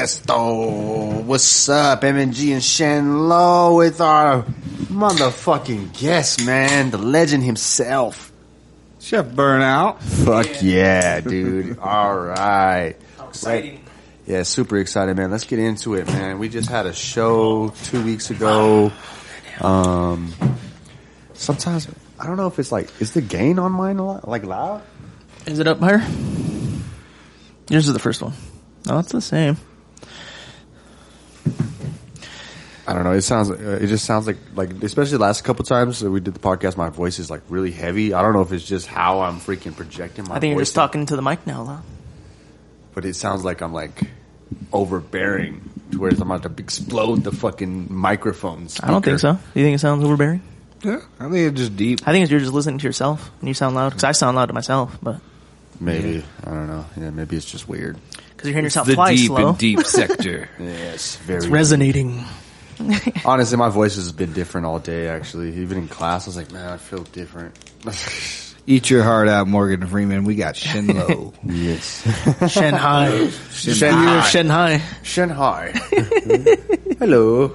Esto. What's up, MNG and Shen Lo with our motherfucking guest, man, the legend himself, Chef Burnout. Fuck yeah, dude. All right. How exciting. Yeah, super excited, man. Let's get into it, man. We just had a show 2 weeks ago. Sometimes, I don't know if it's like, is the gain on mine a lot, like loud? Is it up higher? Yours is the first one. No, it's the same. I don't know. It just sounds like, especially the last couple times that we did the podcast, my voice is like really heavy. I don't know if it's just how I'm freaking projecting my voice. I think you're just talking to the mic now, though. But it sounds like I'm like overbearing to where I'm about to explode the fucking microphone speaker. I don't think so. Do you think it sounds overbearing? Yeah, I think it's just deep. I think you're just listening to yourself and you sound loud. Because I sound loud to myself, but Maybe. I don't know. Yeah, maybe it's just weird. because you're hearing yourself the twice deep slow. and deep sector. Yes, very. It's resonating. Honestly, my voice has been different all day, actually. Even in class, I was like, man, I feel different. Eat your heart out, Morgan Freeman. We got Shen Lo. Yes. Shanghai. Shanghai. Shanghai. Hello.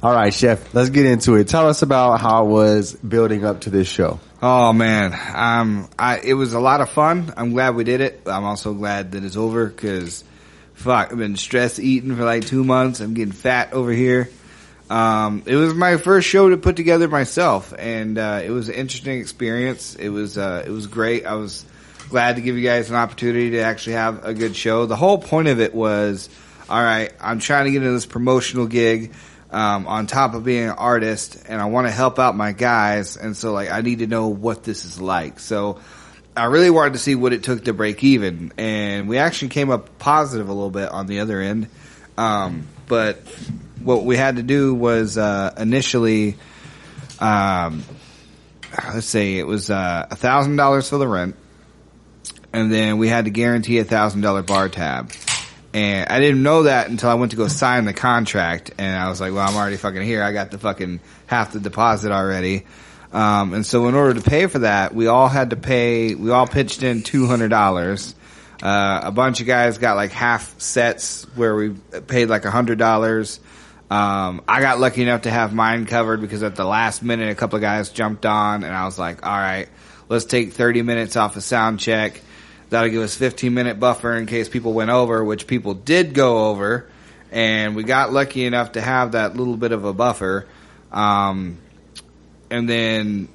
All right, Chef, let's get into it. Tell us about how it was building up to this show. Oh man, it was a lot of fun. I'm glad we did it. I'm also glad that it's over because, fuck, I've been stress eating for like 2 months. I'm getting fat over here. It was my first show to put together myself, and it was an interesting experience. It was great. I was glad to give you guys an opportunity to actually have a good show. The whole point of it was, all right, I'm trying to get into this promotional gig. On top of being an artist, and I want to help out my guys, and so like I need to know what this is like. So I really wanted to see what it took to break even, and we actually came up positive a little bit on the other end. But what we had to do was initially, let's say it was $1,000 for the rent, and then we had to guarantee $1,000 bar tab. And I didn't know that until I went to go sign the contract, and I was like, well, I'm already fucking here. I got the fucking half the deposit already. And so in order to pay for that, we all pitched in $200. A bunch of guys got like half sets where we paid like $100. I got lucky enough to have mine covered because at the last minute, a couple of guys jumped on, and I was like, all right, let's take 30 minutes off of sound check. That'll give us 15-minute buffer in case people went over, which people did go over, and we got lucky enough to have that little bit of a buffer. And then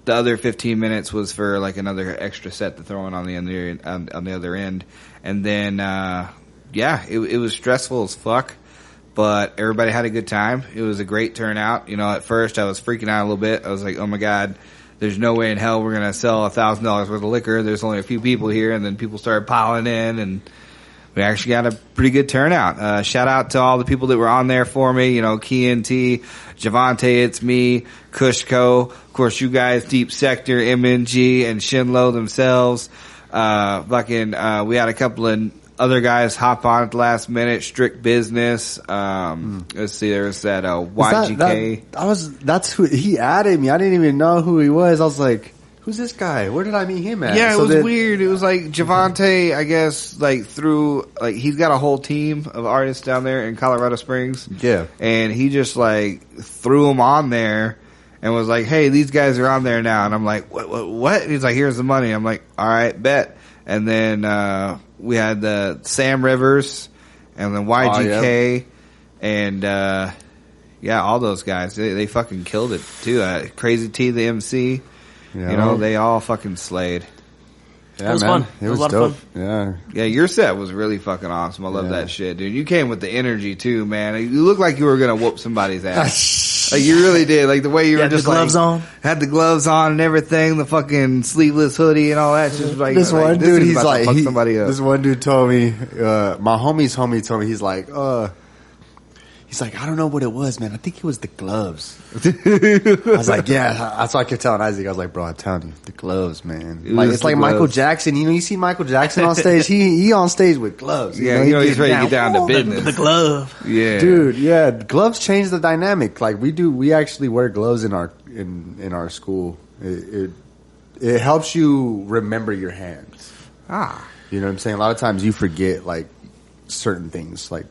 the other 15 minutes was for like another extra set to throw in on the other end. And then, it was stressful as fuck, but everybody had a good time. It was a great turnout. You know, at first I was freaking out a little bit. I was like, oh my God. There's no way in hell we're going to sell $1,000 worth of liquor. There's only a few people here, and then people started piling in, and we actually got a pretty good turnout. Shout out to all the people that were on there for me. You know, Key T, Javante, it's me, Kushko, of course you guys, Deep Sector, MNG, and Shen Lo themselves. We had a couple of other guys hop on at the last minute. Strict Business. Let's see, there's that YGK. That's who he added me. I didn't even know who he was. I was like, who's this guy? Where did I meet him at? Yeah, it was weird. It was like Javante, I guess, he's got a whole team of artists down there in Colorado Springs. Yeah. And he just threw them on there and was like, hey, these guys are on there now. And I'm like, what? And he's like, here's the money. I'm like, all right, bet. And then, we had the Sam Rivers and then YGK and all those guys. They fucking killed it too. Crazy T, the MC. Yeah. You know, they all fucking slayed. Yeah, it was man. fun. It was a lot dope. of fun. Yeah. Yeah, your set was really fucking awesome. I love that shit, dude. You came with the energy too, man. You looked like you were gonna whoop somebody's ass. Like you really did. Like the way you were just the gloves on. Had the gloves on and everything, the fucking sleeveless hoodie and all that. Just like this one dude, he's like, somebody up. This one dude told me, my homie's homie told me, he's like, I don't know what it was, man. I think it was the gloves. I was like, yeah. That's why I kept telling Isaac. I was like, bro, I'm telling you, the gloves, man. It's like Michael Jackson. You know, you see Michael Jackson on stage. He on stage with gloves. Yeah, he's ready to get down to business. The glove. Yeah. Dude, yeah. Gloves change the dynamic. Like we actually wear gloves in our school. It helps you remember your hands. Ah. You know what I'm saying? A lot of times you forget, like, certain things, like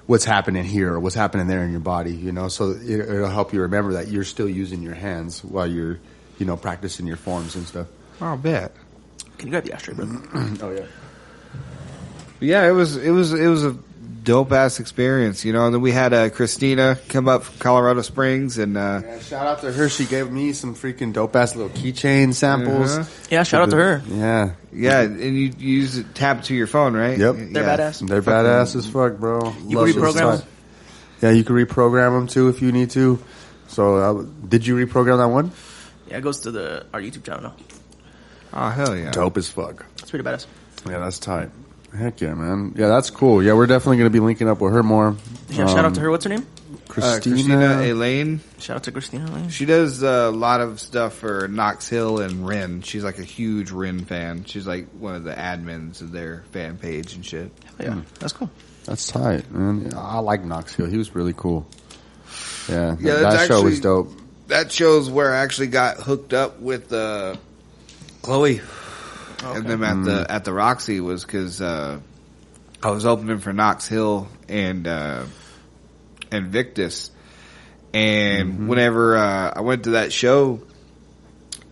what's happening here or what's happening there in your body, you know. So it'll help you remember that you're still using your hands while you're, you know, practicing your forms and stuff. I'll bet. Can you grab the ashtray, brother? Oh yeah. Yeah, it was a dope ass experience, you know. And then we had Christina come up from Colorado Springs, and Yeah, shout out to her. She gave me some freaking dope ass little keychain samples. Yeah, shout out to her. Yeah. yeah, and you use it, tap it to your phone, right? Yep. They're Yeah. badass. They're badass as fuck, bro. You Love can those reprogram type. them? Yeah, you can reprogram them too if you need to. So, did you reprogram that one? Yeah, it goes to our YouTube channel now. Oh hell yeah! Dope as fuck. It's pretty badass. Yeah, that's tight. Heck yeah, man. Yeah, that's cool. Yeah, we're definitely going to be linking up with her more. Yeah, shout out to her. What's her name? Christina Elaine. Shout out to Christina Lane. She does a lot of stuff for Knox Hill and Ren. She's like a huge Ren fan. She's like one of the admins of their fan page and shit. Hell yeah, that's cool. That's tight, man. I like Knoxville. He was really cool. Yeah, Yeah, that show was dope. That shows where I actually got hooked up with Chloe. Okay. And then at the Roxy was because I was opening for Knox Hill and Victus, and whenever I went to that show,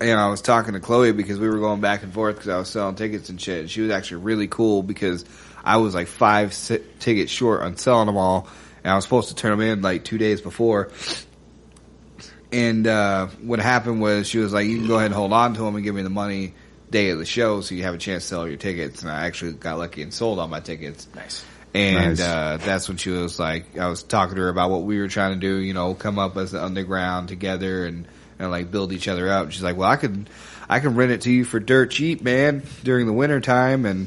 and I was talking to Chloe because we were going back and forth because I was selling tickets and shit. And she was actually really cool because I was like 5 tickets short on selling them all, and I was supposed to turn them in like 2 days before. And what happened was she was like, "You can go ahead and hold on to them and give me the money day of the show so you have a chance to sell your tickets." And I actually got lucky and sold all my tickets. Nice. And Nice. that's when she was like, I was talking to her about what we were trying to do, you know, come up as the underground together and like build each other up. She's like, "Well, I can rent it to you for dirt cheap, man, during the winter time." And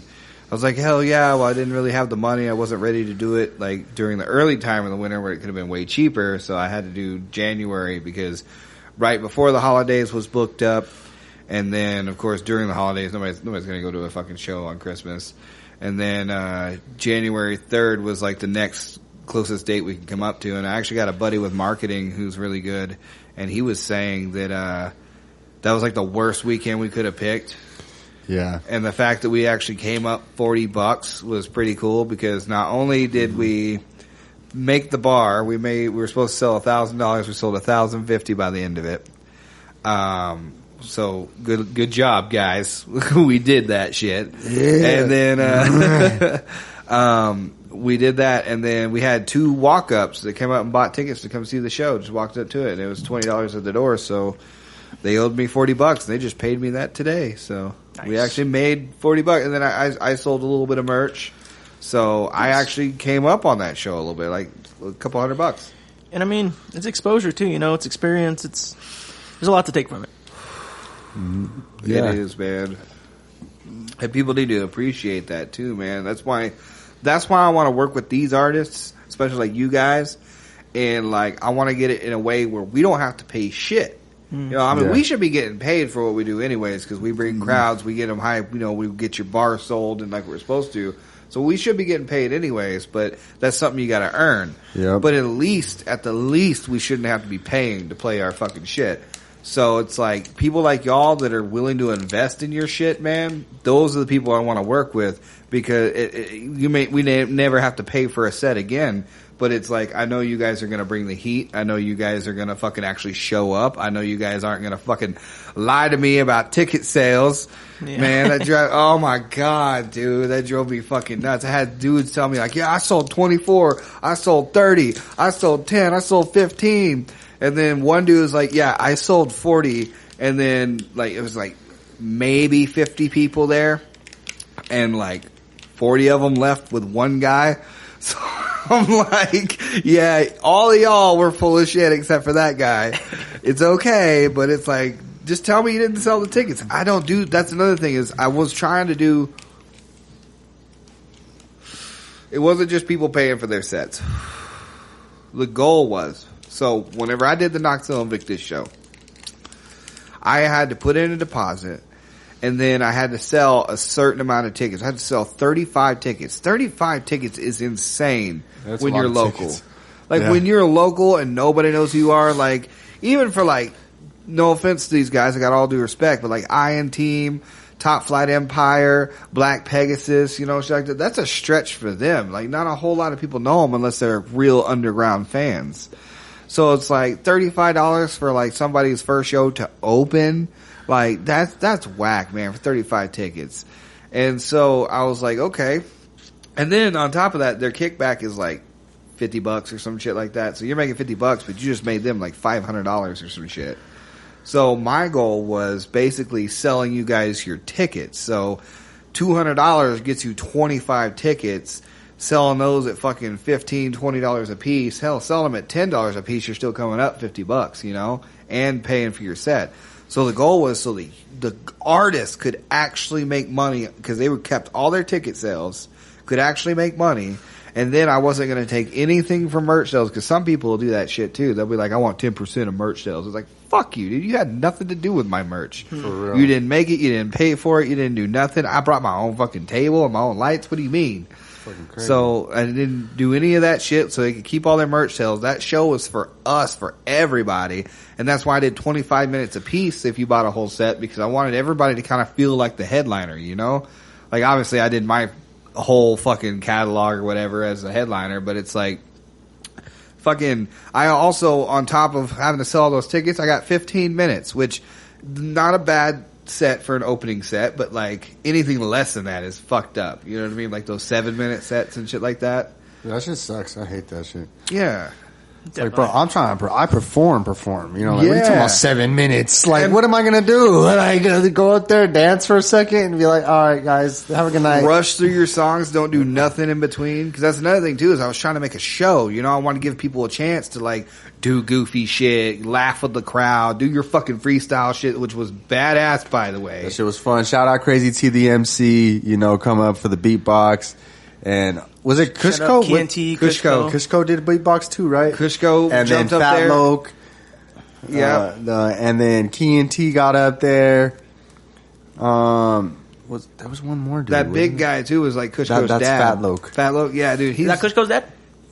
I was like, "Hell yeah." Well, I didn't really have the money. I wasn't ready to do it like during the early time of the winter where it could have been way cheaper. So I had to do January because right before the holidays was booked up. And then, of course, during the holidays, nobody's going to go to a fucking show on Christmas. And then January 3rd was like the next closest date we can come up to. And I actually got a buddy with marketing who's really good. And he was saying that that was like the worst weekend we could have picked. Yeah. And the fact that we actually came up $40 was pretty cool because not only did we make the bar, we were supposed to sell $1,000. We sold $1,050 by the end of it. So good job, guys. We did that shit. Yeah. And then, we did that, and then we had 2 walk-ups that came out and bought tickets to come see the show. Just walked up to it, and it was $20 at the door, so they owed me $40, and they just paid me that today. So we Nice. actually made $40, and then I sold a little bit of merch. So I actually came up on that show a little bit, like a couple $100. And I mean, it's exposure too. You know, it's experience. There's a lot to take from it. Yeah. It is, man. And people need to appreciate that too, man. That's why I want to work with these artists, especially like you guys. And like, I want to get it in a way where we don't have to pay shit. You know, I mean, Yeah. we should be getting paid for what we do anyways, because we bring crowds, we get them hype, you know, we get your bar sold and like we're supposed to. So we should be getting paid anyways, but that's something you gotta earn. Yep. But at the least, we shouldn't have to be paying to play our fucking shit. So it's like, people like y'all that are willing to invest in your shit, man, those are the people I want to work with, because we never have to pay for a set again. But it's like, I know you guys are going to bring the heat. I know you guys are going to fucking actually show up. I know you guys aren't going to fucking lie to me about ticket sales. Yeah. Man, oh my God, dude, that drove me fucking nuts. I had dudes tell me like, yeah, I sold 24, I sold 30, I sold 10, I sold 15. And then one dude was like, yeah, I sold 40. And then like, it was like maybe 50 people there. And like 40 of them left with one guy. So I'm like, yeah, all of y'all were full of shit except for that guy. It's okay, but it's like, just tell me you didn't sell the tickets. I don't do, that's another thing is I was trying to do, it wasn't just people paying for their sets. The goal was, so whenever I did the Knoxville Invictus show, I had to put in a deposit. And then I had to sell a certain amount of tickets. I had to sell 35 tickets. 35 tickets is insane That's when a lot you're of local. tickets. Like Yeah. when you're local and nobody knows who you are, like even for like, no offense to these guys, I got all due respect, but like Iron Team, Top Flight Empire, Black Pegasus, you know, shit like that. That's a stretch for them. Like, not a whole lot of people know them unless they're real underground fans. So it's like $35 for like somebody's first show to open. Like, that's whack, man, for 35 tickets. And so I was like, okay. And then on top of that, their kickback is like $50 or some shit like that. So you're making $50, but you just made them like $500 or some shit. So my goal was basically selling you guys your tickets. So $200 gets you 25 tickets. Selling those at fucking $15, $20 a piece. Hell, selling them at $10 a piece, you're still coming up $50, you know, and paying for your set. So the goal was so the artists could actually make money because they kept all their ticket sales, could actually make money. And then I wasn't going to take anything from merch sales because some people will do that shit too. They'll be like, I want 10% of merch sales. It's like, fuck you, dude. You had nothing to do with my merch. For real. You didn't make it. You didn't pay for it. You didn't do nothing. I brought my own fucking table and my own lights. What do you mean? So I didn't do any of that shit so they could keep all their merch sales. That show was for us, for everybody. And that's why I did 25 minutes a piece if you bought a whole set because I wanted everybody to kind of feel like the headliner, you know? Like obviously I did my whole fucking catalog or whatever as a headliner, but it's like fucking, I also, on top of having to sell all those tickets, I got 15 minutes, which not a bad set for an opening set, but like anything less than that is fucked up. You know what I mean? Like those 7-minute sets and shit like that. That shit sucks. I hate that shit. Yeah. Like, bro, I'm trying to, I perform. You know, like, what are you talking about 7 minutes? Like, what am I going to do? Like, go out there, dance for a second, and be like, all right, guys, have a good night. Rush through your songs, don't do nothing in between. Because that's another thing, too, is I was trying to make a show. You know, I want to give people a chance to, like, do goofy shit, laugh with the crowd, do your fucking freestyle shit, which was badass, by the way. That shit was fun. Shout out Crazy T, the MC, you know, come up for the beatbox. And was it Kushko? Kushko. Kushko did beatbox too, right? Kushko and jumped then up Fat there. Loke. Yeah. And then Key and T got up there. There was one more dude. That big guy too was like Kushko's that's dad. Fat Loke. Fat Loke, yeah, dude. Is that Kushko's dad?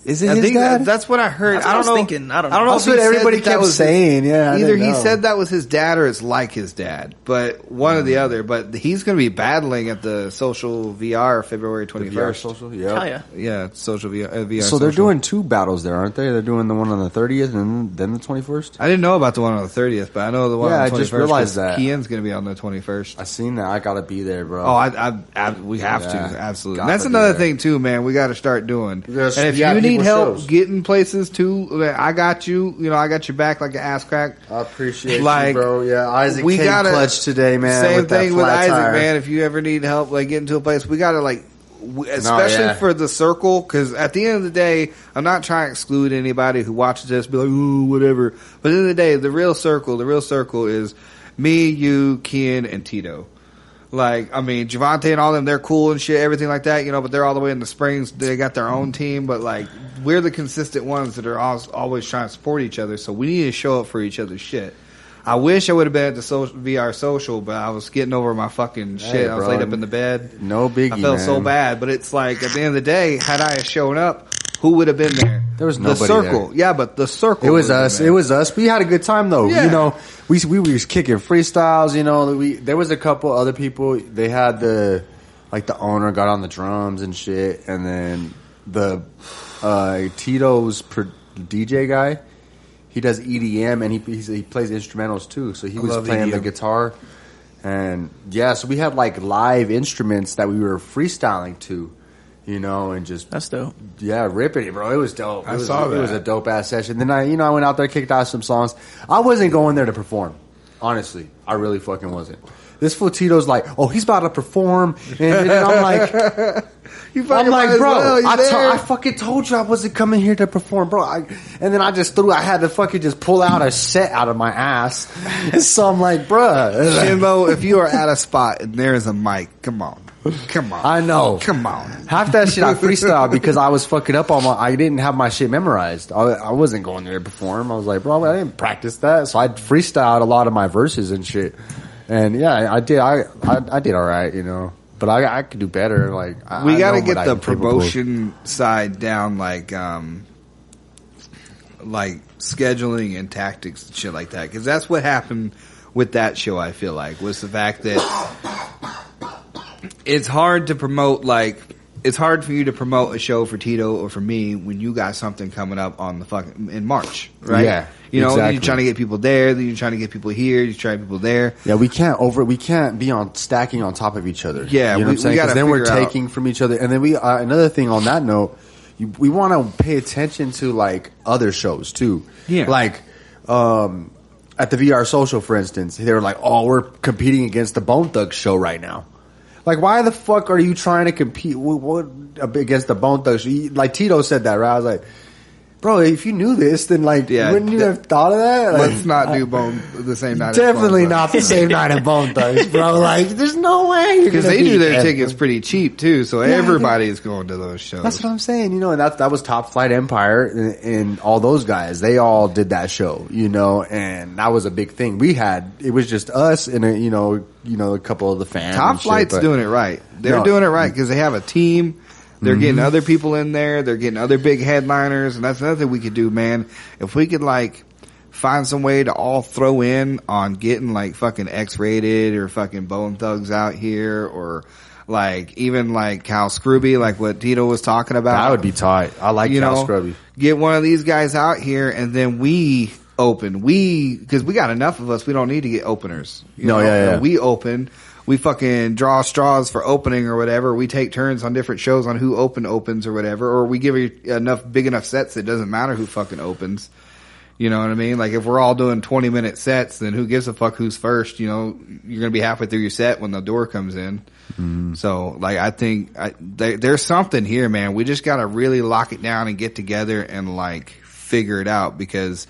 Is it I his think dad? that's what I heard. That's what I was thinking. I don't know. That's what everybody kept saying. Yeah, either he said that was his dad or it's like his dad, but one or the other. But he's going to be battling at the social VR February 21st. Social, yeah. Yeah, social VR. So they're doing 2 battles there, aren't they? They're doing the one on the 30th and then the 21st. I didn't know about the one on the 30th, but I know the one on the 21st. I just realized that. Kian's going to be on the 21st. I seen that. I gotta be there, bro. Oh, we have to, absolutely. And that's another thing too, man. We got to start doing. Yes, and if you need help getting places too, I got you. You know, I got your back like an ass crack. I appreciate you, bro. Yeah, Isaac came clutch today, man. Same thing with Isaac, tire. man. If you ever need help, like getting to a place, we gotta especially for the circle, because at the end of the day, I'm not trying to exclude anybody who watches this, be like, ooh, whatever. But at the end of the day, the real circle is me, you, Kian, and Tito. Like, I mean, Javante and all them, they're cool and shit, everything like that, you know, but they're all the way in the Springs. They got their own team, but like, we're the consistent ones that are always trying to support each other, so we need to show up for each other's shit. I wish I would have been at the VR social, but I was getting over my fucking shit. I was laid up in the bed. No biggie, I felt so bad, but it's like, at the end of the day, had I shown up, who would have been there? There was nobody The circle. there. Yeah, but the circle. It was us. It was us. We had a good time though. Yeah. You know, we were just kicking freestyles, you know, there was a couple other people. They had the owner got on the drums and shit, and then the Tito's DJ guy, he does EDM and he plays instrumentals too. So he was playing the guitar, and yeah, so we had like live instruments that we were freestyling to, you know, and just that's dope. Yeah, ripping it, bro. It was dope. I saw that. It was a dope ass session. Then I went out there, kicked out some songs. I wasn't going there to perform. Honestly, I really fucking wasn't. This fool Tito's like, oh, he's about to perform, and I'm like, bro, I fucking told you I wasn't coming here to perform, bro. And then I had to fucking just pull out a set out of my ass. And so I'm like, bruh. Jimbo, if you are at a spot and there's a mic, come on. I know. Come on. Half that shit I freestyled because I was fucking up I didn't have my shit memorized. I wasn't going there to perform. I was like, bro, I didn't practice that. So I freestyled a lot of my verses and shit. And yeah, I did. I did all right, you know. But I could do better. Like we got to get the promotion side down, like scheduling and tactics and shit like that. Because that's what happened with that show. I feel like was the fact that it's hard to promote, like, it's hard for you to promote a show for Tito or for me when you got something coming up on the fucking in March, right? Yeah, you know, exactly. you're trying to get people there, then you're trying to get people here, you're trying to get people there. Yeah, we can't be on stacking on top of each other. Yeah, you know what I'm saying? Because then we're taking from each other, and then we another thing on that note, we want to pay attention to like other shows too. Yeah, like at the VR Social, for instance, they were like, "Oh, we're competing against the Bone Thugs show right now." Like, why the fuck are you trying to compete against the Bone Thugs? Like, Tito said that, right? I was like, bro, if you knew this, then, like, wouldn't you have thought of that? Like, let's not do the same night. Definitely not the same night at Bone Thugs, bro. Like, there's no way. Because they do their tickets pretty cheap, too, so everybody's going to those shows. That's what I'm saying, you know, and that was Top Flight Empire and all those guys. They all did that show, you know, and that was a big thing. It was just us and, a couple of the fans. Top Flight's doing it right. They're doing it right because they have a team. They're getting other people in there. They're getting other big headliners, and that's another thing we could do, man. If we could, like, find some way to all throw in on getting, like, fucking X-Rated or fucking Bone Thugs out here, or, like, even, like, Cal Scrooby, like what Tito was talking about. That would be tight. I like Cal Scrooby. Get one of these guys out here, and then we open. Because we got enough of us, we don't need to get openers. Yeah. We open. We fucking draw straws for opening or whatever. We take turns on different shows on who opens or whatever. Or we give you big enough sets that it doesn't matter who fucking opens. You know what I mean? Like, if we're all doing 20-minute sets, then who gives a fuck who's first? You know, you're going to be halfway through your set when the door comes in. So, like, I think there's something here, man. We just got to really lock it down and get together and, like, figure it out. Because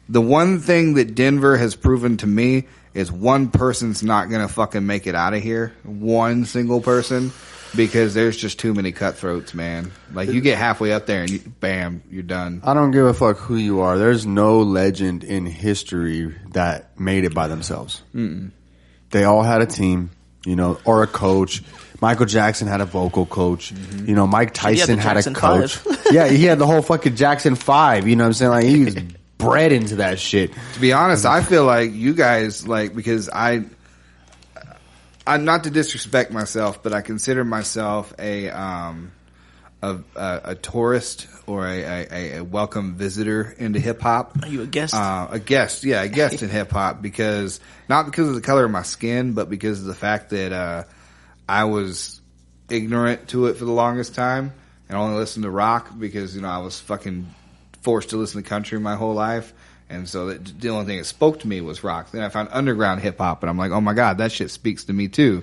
the one thing that Denver has proven to me is one person's not going to fucking make it out of here. One single person. Because there's just too many cutthroats, man. Like, you get halfway up there and bam, you're done. I don't give a fuck who you are. There's no legend in history that made it by themselves. They all had a team, you know, or a coach. Michael Jackson had a vocal coach. You know, Mike Tyson had a coach. Yeah, he had the whole fucking Jackson 5. You know what I'm saying? Like, he was bred into that shit. To be honest, I feel like you guys, like, because I'm not to disrespect myself, but I consider myself a tourist or a welcome visitor into hip hop. Are you a guest? A guest in hip hop, because not because of the color of my skin, but because of the fact that I was ignorant to it for the longest time and only listened to rock because, you know, I was fucking forced to listen to country my whole life. And so the only thing that spoke to me was rock. Then I found underground hip hop, and I'm like, oh my God, that shit speaks to me too.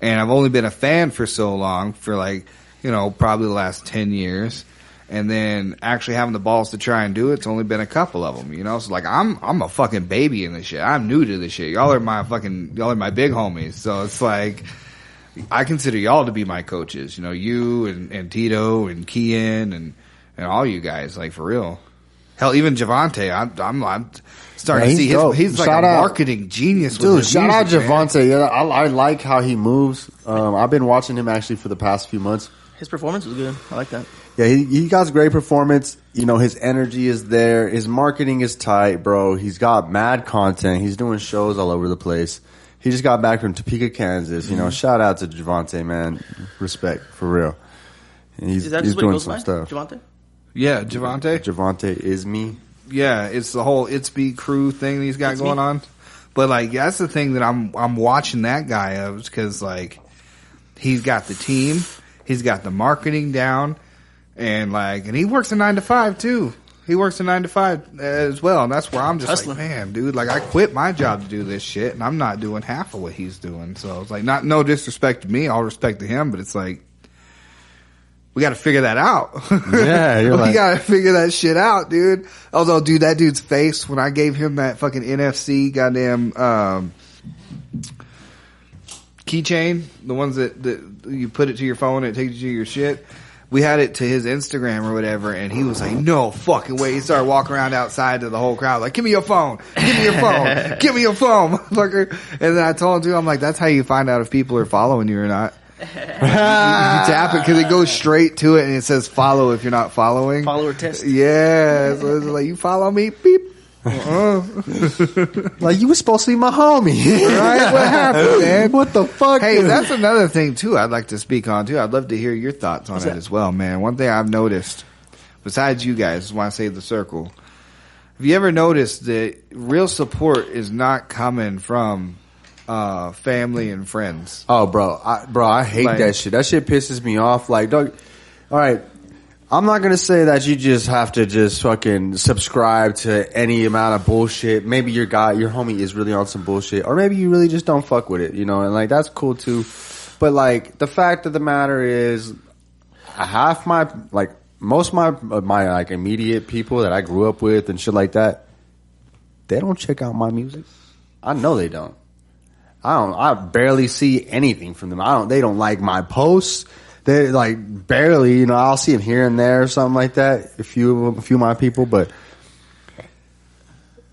And I've only been a fan for so long, for like, you know, probably the last 10 years. And then actually having the balls to try and do it's only been a couple of them, you know? So like, I'm a fucking baby in this shit. I'm new to this shit. Y'all are my big homies. So it's like, I consider y'all to be my coaches, you know, you and Tito and Kian and all you guys, like, for real. Hell, even Javante, I'm starting to see he's like a marketing genius. Dude, shout out Javante. Yeah, I like how he moves. I've been watching him actually for the past few months. His performance was good. I like that. Yeah, he got great performance. You know, his energy is there. His marketing is tight, bro. He's got mad content. He's doing shows all over the place. He just got back from Topeka, Kansas. You know, shout out to Javante, man. Respect, for real. And he's doing some stuff. Javante? Yeah, Javante. Javante is me. Yeah, it's the whole It's Me crew thing that he's got going on. But like, that's the thing that I'm watching that guy of, because like, he's got the team, he's got the marketing down, and he works a 9 to 5 too. He works a 9 to 5 as well, and that's where I'm just hustling. like, man, dude, like, I quit my job to do this shit, and I'm not doing half of what he's doing. So it's like, no disrespect to me, all respect to him, but it's like, we got to figure that out. Yeah, we got to figure that shit out, dude. Although, dude, that dude's face when I gave him that fucking NFC goddamn keychain, the ones that you put it to your phone and it takes you to your shit. We had it to his Instagram or whatever, and he was like, "No fucking way!" He started walking around outside to the whole crowd, like, "Give me your phone, give me your phone, give me your phone, motherfucker!" And then I told him, I'm like, "That's how you find out if people are following you or not." You tap it because it goes straight to it and it says follow if you're not following. Follower test. Yeah, so it's like, you follow me, beep. Like, you were supposed to be my homie. Right? What happened, man? What the fuck? Hey, that's another thing, too, I'd like to speak on, too. I'd love to hear your thoughts on it as well, man. One thing I've noticed, besides you guys, is why I say the circle. Have you ever noticed that real support is not coming from family and friends? Oh, bro, I hate that shit. That shit pisses me off. Like, dog, all right, I'm not gonna say that you just have to just fucking subscribe to any amount of bullshit. Maybe your homie is really on some bullshit, or maybe you really just don't fuck with it, you know, and like that's cool too. But like the fact of the matter is, most of my like immediate people that I grew up with and shit like that, they don't check out my music. I know they don't. I barely see anything from them. They don't like my posts. They like barely, you know, I'll see them here and there or something like that. A few of my people, but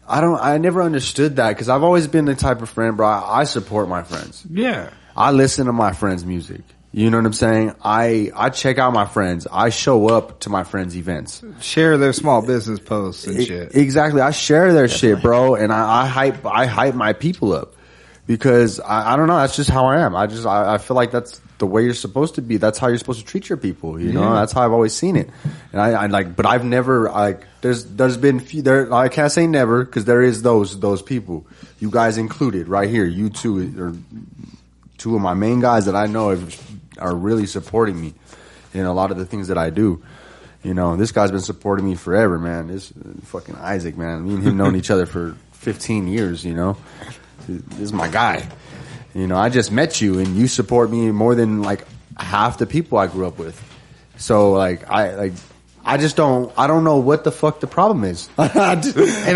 I never understood that because I've always been the type of friend, bro. I support my friends. Yeah. I listen to my friends' music. You know what I'm saying? I check out my friends. I show up to my friends' events. Share their small business posts and shit. Exactly. I share their shit, bro, and I hype my people up because I don't know. That's just how I am. I feel like that's the way you're supposed to be. That's how you're supposed to treat your people. You know, that's how I've always seen it. And I like, but I've never like. There's been few there. I can't say never because there is those people. You guys included, right here. You two are two of my main guys that I know are really supporting me in a lot of the things that I do. You know, this guy's been supporting me forever, man. This fucking Isaac, man. Me and him known each other for 15 years. You know, this is my guy. You know, I just met you and you support me more than like half the people I grew up with. So like, I don't know what the fuck the problem is. And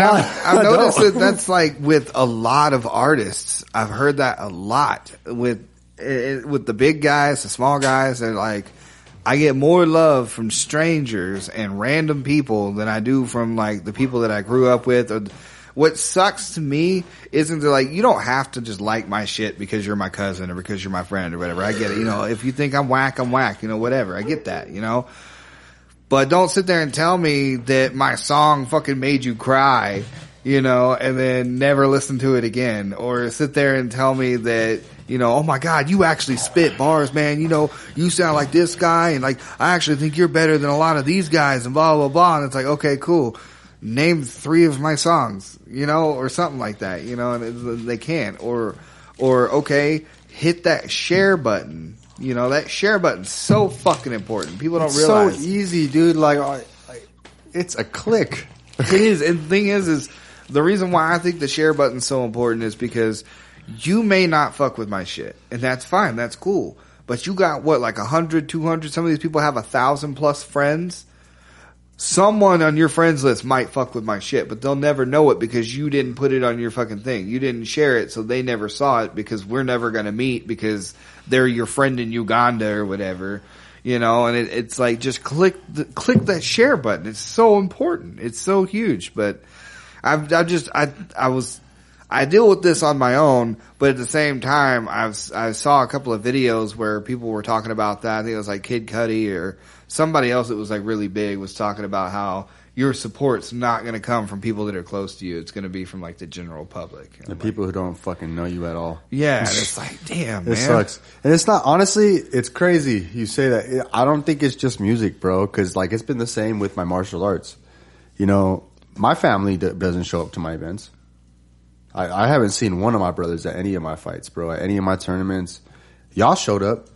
I've noticed that that's like with a lot of artists. I've heard that a lot with the big guys, the small guys. They're like, I get more love from strangers and random people than I do from like the people that I grew up with. Or what sucks to me isn't that like, you don't have to just like my shit because you're my cousin or because you're my friend or whatever. I get it. You know, if you think I'm whack, I'm whack, you know, whatever. I get that, you know. But don't sit there and tell me that my song fucking made you cry, you know, and then never listen to it again. Or sit there and tell me that, you know, oh my God, you actually spit bars, man. You know, you sound like this guy, and like, I actually think you're better than a lot of these guys, and blah, blah, blah. And it's like, okay, cool. Name 3 of my songs, you know, or something like that, you know, and they can't. Or okay, hit that share button. You know, that share button's so fucking important. People don't realize. It's so easy, dude. Like, it's a click. It is. And the thing is the reason why I think the share button's so important is because you may not fuck with my shit. And that's fine. That's cool. But you got what, like 100, 200? Some of these people have 1,000 plus friends. Someone on your friends list might fuck with my shit, but they'll never know it because you didn't put it on your fucking thing. You didn't share it, so they never saw it because we're never going to meet because they're your friend in Uganda or whatever, you know. And it's like, just click that share button. It's so important. It's so huge. But I deal with this on my own, but at the same time, I saw a couple of videos where people were talking about that. I think it was like Kid Cudi or somebody else that was like really big was talking about how your support's not going to come from people that are close to you. It's going to be from like the general public. The people who don't fucking know you at all. Yeah. And it's like, damn, man. It sucks. And it's not, honestly, it's crazy you say that. I don't think it's just music, bro. Cause like it's been the same with my martial arts. You know, my family doesn't show up to my events. I haven't seen one of my brothers at any of my fights, bro. At any of my tournaments. Y'all showed up.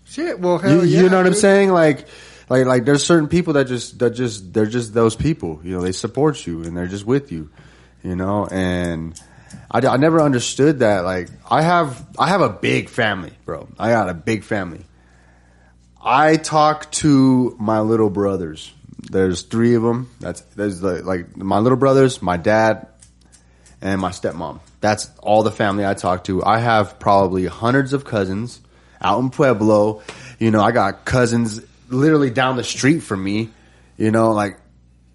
Shit. Well, hell you yeah, know what dude. I'm saying? Like there's certain people they're just those people, you know, they support you and they're just with you, you know, and I never understood that. Like I have a big family, bro. I got a big family. I talk to my little brothers. There's 3 of them. There's like my little brothers, my dad, and my stepmom. That's all the family I talk to. I have probably hundreds of cousins out in Pueblo. You know, I got cousins literally down the street from me, you know, like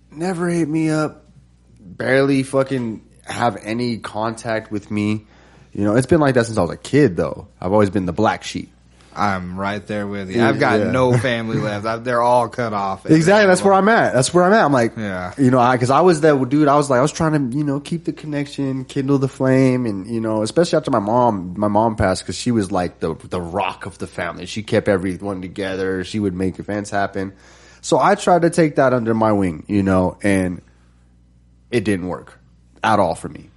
never hit me up, barely fucking have any contact with me. You know, it's been like that since I was a kid though. I've always been the black sheep. I'm right there with you. I've got no family left. They're all cut off. Exactly. That's where I'm at. I'm like, yeah. Because I was that dude. I was trying to, keep the connection, kindle the flame, and especially after my mom passed, because she was like the rock of the family. She kept everyone together. She would make events happen. So I tried to take that under my wing, and it didn't work at all for me.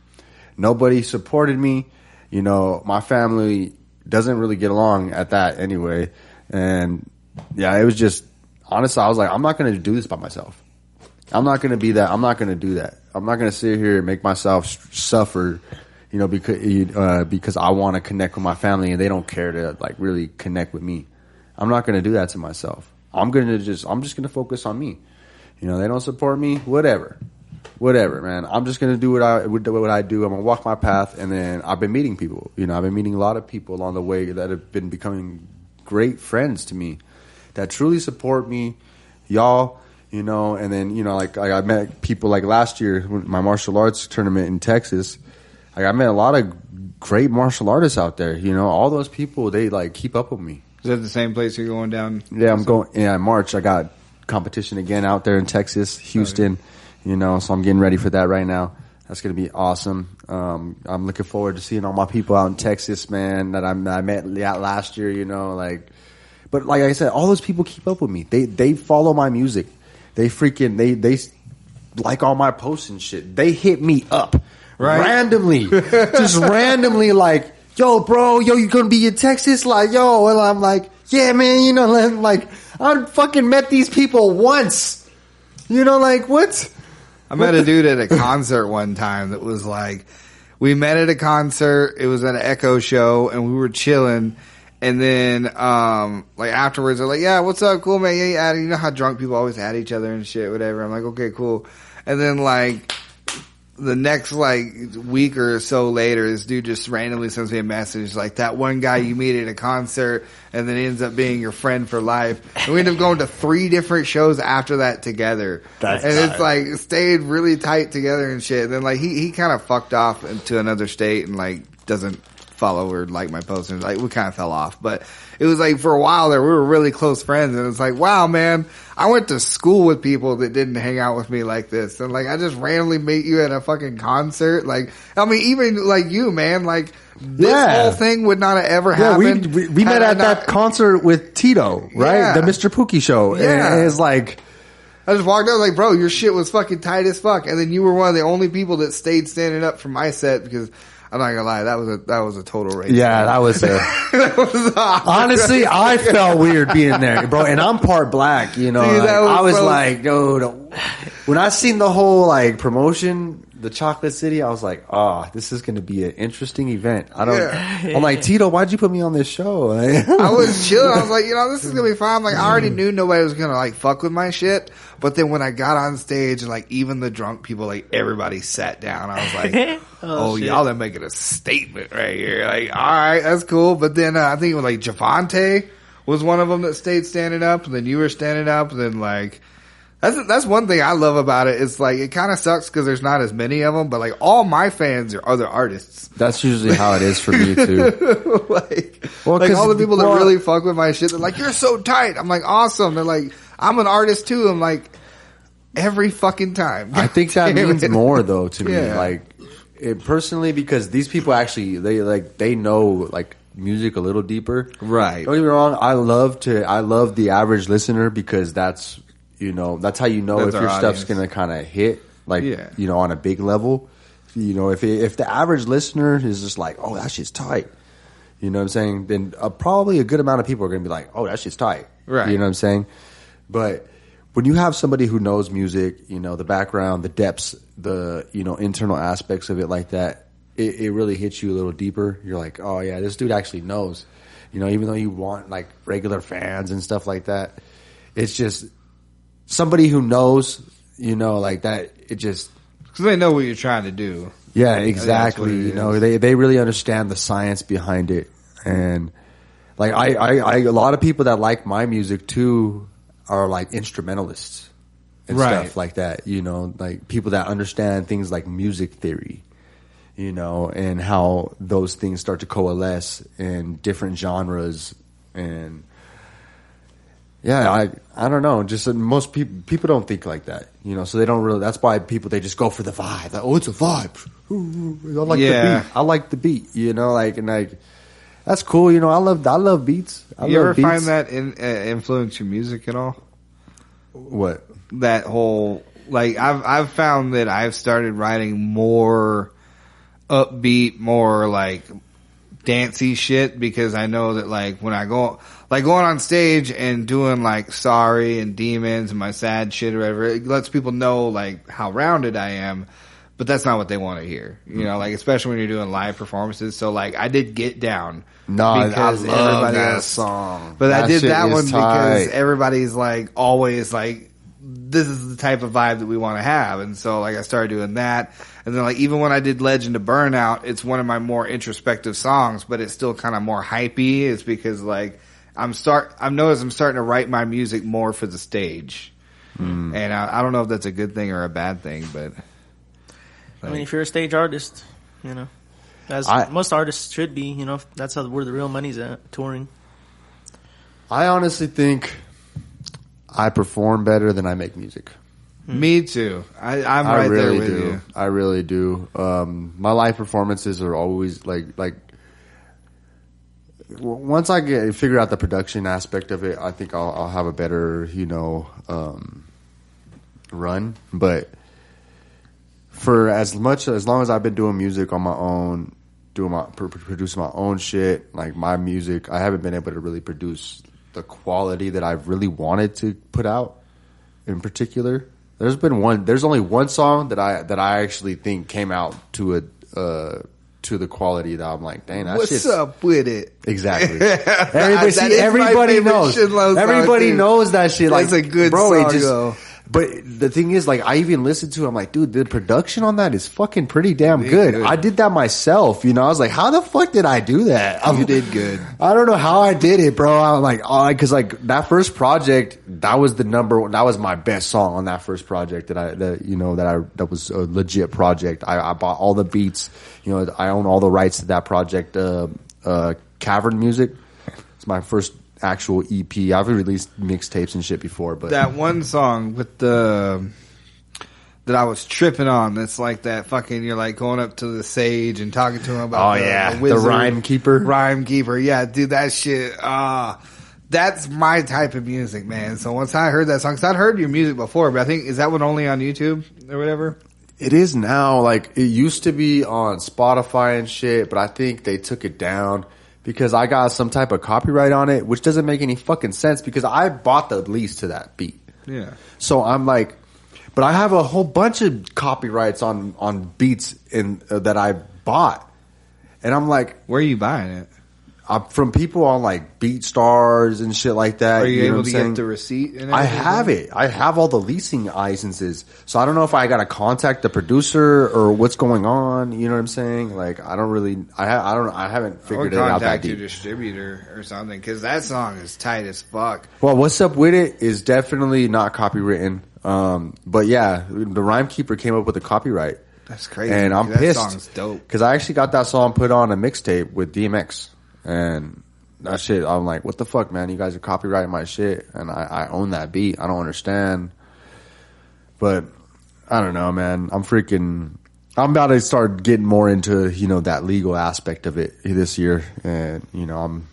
Nobody supported me. My family doesn't really get along at that anyway. And yeah, it was just, honestly, I was like, I'm not going to do this by myself. I'm not going to be that. I'm not going to do that. I'm not going to sit here and make myself suffer, because I want to connect with my family and they don't care to like really connect with me. I'm not going to do that to myself. I'm just going to focus on me. They don't support me, whatever, man. I'm just going to do what I do. I'm going to walk my path. And then I've been meeting people, I've been meeting a lot of people along the way that have been becoming great friends to me that truly support me, y'all, and then, like I met people like last year, my martial arts tournament in Texas. Like I met a lot of great martial artists out there, all those people, they like keep up with me. Is that the same place you're going down? Yeah, I'm going, in March. I got competition again out there in Texas, Houston, so I'm getting ready for that right now. That's going to be awesome. I'm looking forward to seeing all my people out in Texas, man, that I met last year, but like I said, all those people keep up with me. They follow my music. They like all my posts and shit. They hit me up randomly, just randomly, like, yo, bro, you gonna be in Texas? Like, yo, and I'm like, yeah, man, like, I fucking met these people once. Like, what? I met a dude at a concert one time that was like, we met at a concert, it was at an Echo show, and we were chilling, and then, like, afterwards, they're like, yeah, what's up, cool, man, yeah, you know how drunk people always add each other and shit, whatever. I'm like, okay, cool. And then, like, the next like week or so later, this dude just randomly sends me a message like, that one guy you meet at a concert and then ends up being your friend for life. And we ended up going to 3 different shows after that together. It's like stayed really tight together and shit. And then like he kind of fucked off into another state and like doesn't follow or like my posts, and like we kind of fell off. But it was like for a while there we were really close friends, and it's like, wow, man, I went to school with people that didn't hang out with me like this, and like I just randomly meet you at a fucking concert. Like, I mean, even like you, man, like this whole thing would not have ever happened. We met at that concert with Tito, right? The Mr. Pookie show. And it's like, I just walked up like, bro, your shit was fucking tight as fuck, and then you were one of the only people that stayed standing up for my set, because I'm not gonna lie, that was a total race. Yeah, that was that was honestly, I felt weird being there, bro. And I'm part black, Dude, I was like, dude, when I seen the whole like promotion, the Chocolate City, I was like, oh, this is gonna be an interesting event. I'm like, Tito, why'd you put me on this show? I was chilling. I was like, this is gonna be fun. Like, I already knew nobody was gonna like fuck with my shit. But then when I got on stage and like even the drunk people, like everybody sat down, I was like, oh y'all are making a statement right here. Like, all right, that's cool. But then I think it was like Javante was one of them that stayed standing up, and then you were standing up, and then like that's one thing I love about it. It's like it kind of sucks because there's not as many of them, but like all my fans are other artists. That's usually how it is for me too. like all the people that really fuck with my shit, they're like, you're so tight. I'm like, awesome. They're like, I'm an artist too. I'm like, every fucking time. I think that means more though to me. Like personally, because these people actually they know like music a little deeper. Right. Don't get me wrong. I love the average listener, because that's that's how if your stuff's gonna kind of hit like on a big level. If the average listener is just like, oh, that shit's tight, you know what I'm saying, then probably a good amount of people are gonna be like, oh, that shit's tight, right? You know what I'm saying? But when you have somebody who knows music, the background, the depths, the internal aspects of it like that, it really hits you a little deeper. You're like, oh yeah, this dude actually knows. Even though you want like regular fans and stuff like that, it's just somebody who knows, like that. It just because they know what you're trying to do. Yeah, exactly. They really understand the science behind it, and like I a lot of people that like my music too are like instrumentalists and stuff like that. Like people that understand things like music theory, and how those things start to coalesce in different genres And yeah, I don't know. Just most people don't think like that, so they don't really, that's why they just go for the vibe. Like, oh, it's a vibe. I like the beat. I like the beat, and that's cool. I love beats. You ever find that influence your music at all? What? That whole, I've found that I've started writing more upbeat, more dancey shit, because I know that when I go going on stage and doing Sorry and Demons and my sad shit or whatever, it lets people know how rounded I am, but that's not what they want to hear, especially when you're doing live performances. So I did Get Down. No, because I love that song. But I did that one because everybody's always this is the type of vibe that we want to have. And so I started doing that. And then even when I did Legend of Burnout, it's one of my more introspective songs, but it's still kind of more hypey. It's because I've noticed I'm starting to write my music more for the stage. And I don't know if that's a good thing or a bad thing, but I mean, if you're a stage artist, as most artists should be, that's where the real money's at, touring. I honestly think I perform better than I make music. Me too. I'm right there with you. I really do. My live performances are always once I figure out the production aspect of it, I think I'll have a better, run. But for as long as I've been doing music on my own, producing my own shit, my music, I haven't been able to really produce the quality that I've really wanted to put out. In particular, there's only one song that I actually think came out to the quality that I'm like, dang, that what's up with it? Exactly. Everybody knows. Everybody knows that shit. That's a good song. But the thing is, I even listened to it, I'm like, dude, the production on that is fucking pretty damn good. I did that myself, I was like, how the fuck did I do that? You did good. I don't know how I did it, bro. I'm like, cause that first project, that was that was my best song on that first project that was a legit project. I bought all the beats, I own all the rights to that project, Cavern Music. It's my first actual EP. I've released mixtapes and shit before, but that one song with that I was tripping on, that's that fucking, you're going up to the sage and talking to him about the Rhyme Keeper. Yeah, dude, that shit, that's my type of music, man. So once I heard that song, cause I'd heard your music before, but I think, is that one only on YouTube or whatever? It is now. It used to be on Spotify and shit, but I think they took it down because I got some type of copyright on it, which doesn't make any fucking sense because I bought the lease to that beat. Yeah. So I'm but I have a whole bunch of copyrights on beats that I bought. And I'm like, where are you buying it? From people on BeatStars and shit like that. Are you able to get the receipt and everything? I have it. I have all the leasing licenses. So I don't know if I got to contact the producer or what's going on. You know what I'm saying? I don't really, I haven't figured it out that deep. Contact your distributor or something, because that song is tight as fuck. Well, What's Up With It is definitely not copywritten. But yeah, the Rhyme Keeper came up with the copyright. That's crazy. And I'm pissed. That song's dope. Because I actually got that song put on a mixtape with DMX. And that shit, I'm like, what the fuck, man? You guys are copyrighting my shit. And I own that beat. I don't understand. But I don't know, man. I'm about to start getting more into, that legal aspect of it this year. And, I'm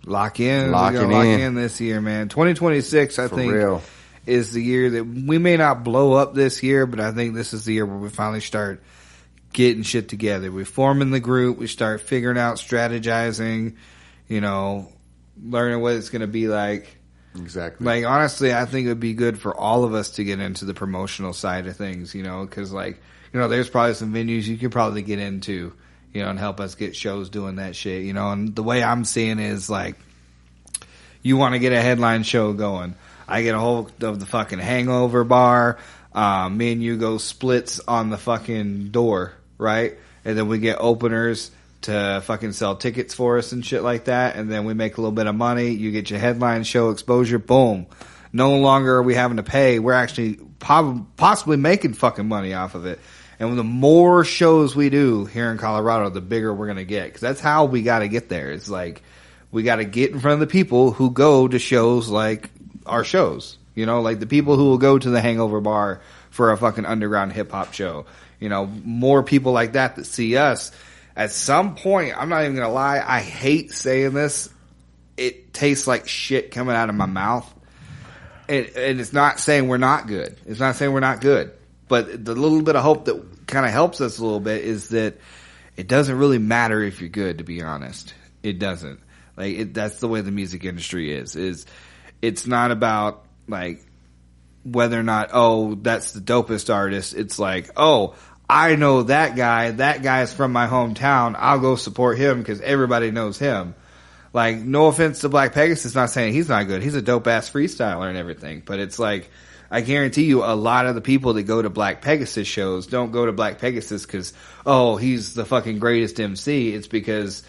locking in this year, man. 2026, I think, real, is the year that we may not blow up this year, but I think this is the year where we finally start getting shit together. We form in the group. We start figuring out, strategizing, learning what it's going to be like. Exactly. Honestly, I think it would be good for all of us to get into the promotional side of things, because there's probably some venues you could probably get into, and help us get shows doing that shit, and the way I'm seeing is you want to get a headline show going. I get a hold of the fucking Hangover bar. Me and you go splits on the fucking door, right? And then we get openers to fucking sell tickets for us and shit like that. And then we make a little bit of money. You get your headline show exposure. Boom. No longer are we having to pay. We're actually possibly making fucking money off of it. And the more shows we do here in Colorado, the bigger we're going to get. Because that's how we got to get there. It's We got to get in front of the people who go to shows like our shows. You know, like the people who will go to the Hangover Bar for a fucking underground hip hop show. You know, more people like that see us. At some point, I'm not even going to lie, I hate saying this. It tastes like shit coming out of my mouth. And it's not saying we're not good. It's not saying we're not good. But the little bit of hope that kind of helps us a little bit is that it doesn't really matter if you're good, to be honest. It doesn't. Like, that's the way the music industry is it's not about, like, whether or not, oh, that's the dopest artist. It's like, oh, I know that guy. That guy's from my hometown. I'll go support him because everybody knows him. Like, no offense to Black Pegasus, not saying he's not good. He's a dope-ass freestyler and everything. But it's like, I guarantee you a lot of the people that go to Black Pegasus shows don't go to Black Pegasus because, oh, he's the fucking greatest MC. It's because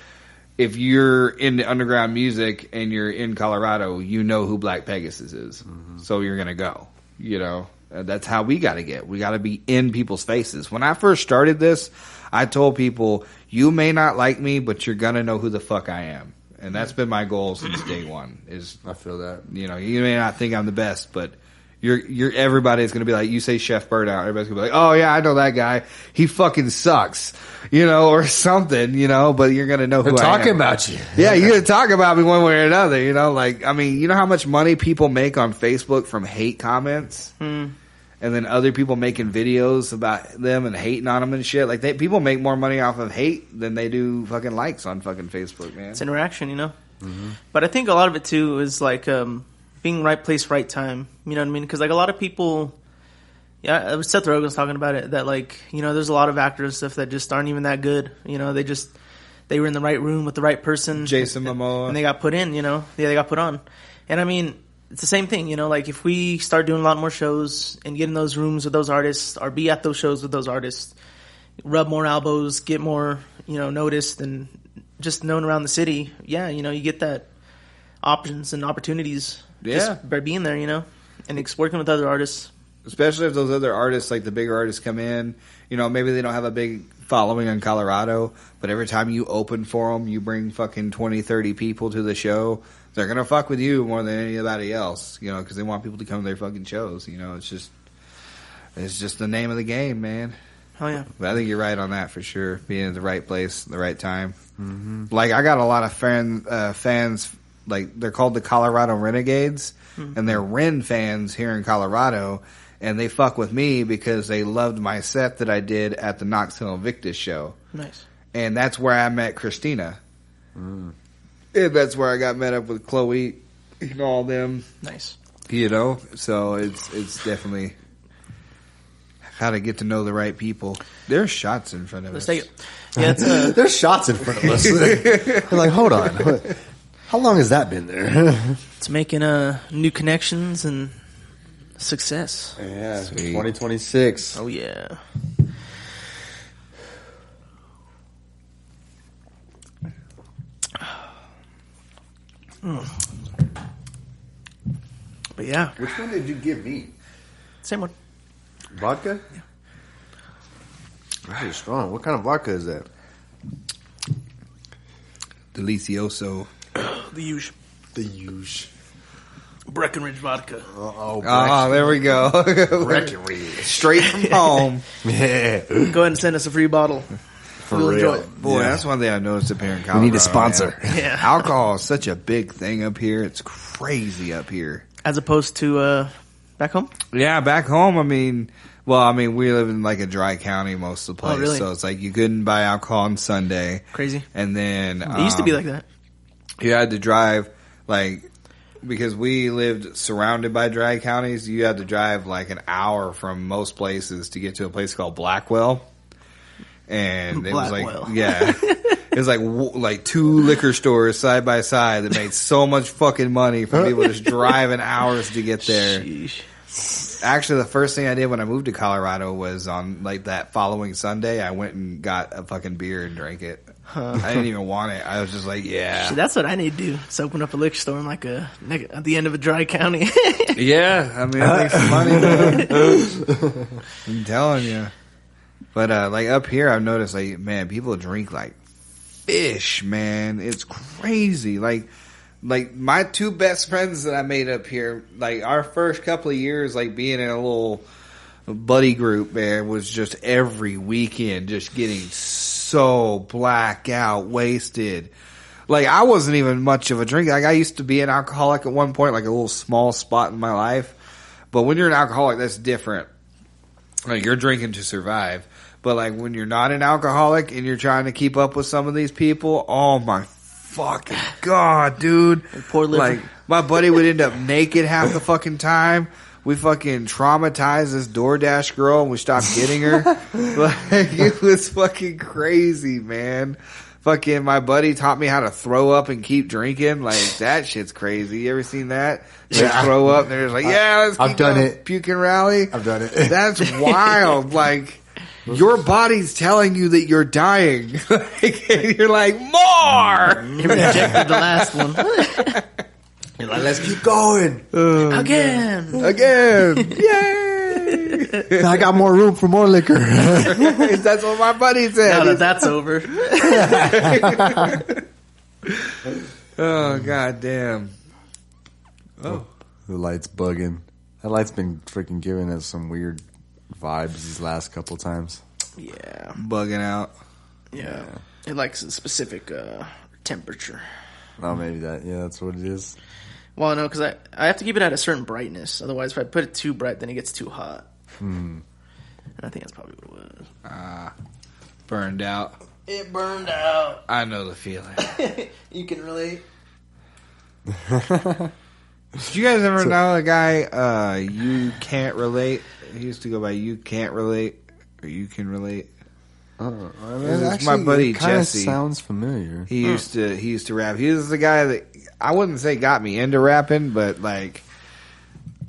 if you're into underground music and you're in Colorado, you know who Black Pegasus is. Mm-hmm. So you're going to go, you know. That's how we got to get. We got to be in people's faces. When I first started this, I told people, you may not like me, but you're going to know who the fuck I am. And that's been my goal since day one. I feel that. You know, you may not think I'm the best, but everybody's going to be like, you say Chef Burnout. Everybody's going to be like, oh yeah, I know that guy. He fucking sucks, you know, or something, you know, but you're going to know who I am. They're talking about you. Yeah, you're going to talk about me one way or another, you know, like, I mean, you know how much money people make on Facebook from hate comments? And then other people making videos about them and hating on them and shit. Like, people make more money off of hate than they do fucking likes on fucking Facebook, man. It's interaction, you know? Mm-hmm. But I think a lot of it, too, is like being right place, right time. You know what I mean? Because, like, a lot of people... Yeah, Seth Rogen was talking about it, that, like, you know, there's a lot of actors and stuff that just aren't even that good. You know, they were in the right room with the right person. Jason Momoa. And they got put in, you know? Yeah, they got put on. And, I mean... It's the same thing, you know, like if we start doing a lot more shows and get in those rooms with those artists or be at those shows with those artists, rub more elbows, get more, you know, noticed and just known around the city, yeah, you know, you get that options and opportunities just by being there, you know, and working with other artists. Especially if those other artists, like the bigger artists come in, you know, maybe they don't have a big following in Colorado, but every time you open for them, you bring fucking 20, 30 people to the show. They're going to fuck with you more than anybody else, you know, because they want people to come to their fucking shows. You know, it's just the name of the game, man. Oh, yeah. But I think you're right on that for sure. Being at the right place, the right time. Mm-hmm. Like, I got a lot of fans, like, they're called the Colorado Renegades, and they're Ren fans here in Colorado, and they fuck with me because they loved my set that I did at the Knoxville Invictus show. Nice. And that's where I met Christina. And that's where I got met up with Chloe and all them. Nice. You know, so it's definitely how to get to know the right people. There's shots in front of us. Let's take it. Yeah, there's shots in front of us. They're like, hold on. How long has that been there? It's making new connections and success. Yeah, sweet. 2026. Oh, yeah. But yeah. Which one did you give me? Same one. Vodka? Yeah. Very strong. What kind of vodka is that? Delicioso. The huge. The huge. Breckenridge vodka. There we go. Breckenridge. Straight from home. Yeah. Go ahead and send us a free bottle. We'll enjoy it. Boy, that's one thing I noticed up here in Colorado. We need a sponsor. Man. Yeah. Alcohol is such a big thing up here. It's crazy up here. As opposed to back home? Yeah, back home, I mean, we live in like a dry county most of the place. Oh, really? So it's like you couldn't buy alcohol on Sunday. Crazy. And then... It used to be like that. You had to drive, like... Because we lived surrounded by dry counties, you had to drive like an hour from most places to get to a place called Blackwell. And it was like, yeah, it was like two liquor stores side by side that made so much fucking money for people just driving hours to get there. Sheesh. Actually, the first thing I did when I moved to Colorado was on like that following Sunday, I went and got a fucking beer and drank it. I didn't even want it. I was just like, yeah. That's what I need to do. Is open up a liquor store in like at the end of a dry county. Yeah, I mean, I make some money, man. I'm telling you. But like up here, I've noticed like, man, people drink like fish, man. It's crazy. Like my two best friends that I made up here, like our first couple of years, like being in a little buddy group, man, was just every weekend just getting so blackout wasted. Like I wasn't even much of a drinker. Like I used to be an alcoholic at one point, like a little small spot in my life. But when you're an alcoholic, that's different. Like you're drinking to survive. But like when you're not an alcoholic and you're trying to keep up with some of these people, oh my fucking God, dude. Poor liver. Like my buddy would end up naked half the fucking time. We fucking traumatized this DoorDash girl and we stopped getting her. Like it was fucking crazy, man. Fucking my buddy taught me how to throw up and keep drinking. Like that shit's crazy. You ever seen that? They throw up and they're just like, yeah, let's keep I've done it. Puke and rally. I've done it. That's wild. Like your body's telling you that you're dying. Like, and you're like, more. You rejected the last one. You're like, let's keep going. Again. Yay. I got more room for more liquor. That's what my buddy said. Now that's over. Oh, God damn. Oh. The light's bugging. That light's been freaking giving us some weird vibes these last couple times. Yeah. Bugging out. Yeah. It likes a specific temperature. Oh, maybe that. Yeah, that's what it is. Well, no, because I have to keep it at a certain brightness. Otherwise, if I put it too bright, then it gets too hot. And I think that's probably what it was. Burned out. It burned out. I know the feeling. You can relate. Did you guys ever know a guy, You Can't Relate? He used to go by You Can't Relate, or You Can Relate. Actually, my buddy it kinda Jesse. Sounds familiar. He used to rap. He was the guy that I wouldn't say got me into rapping, but like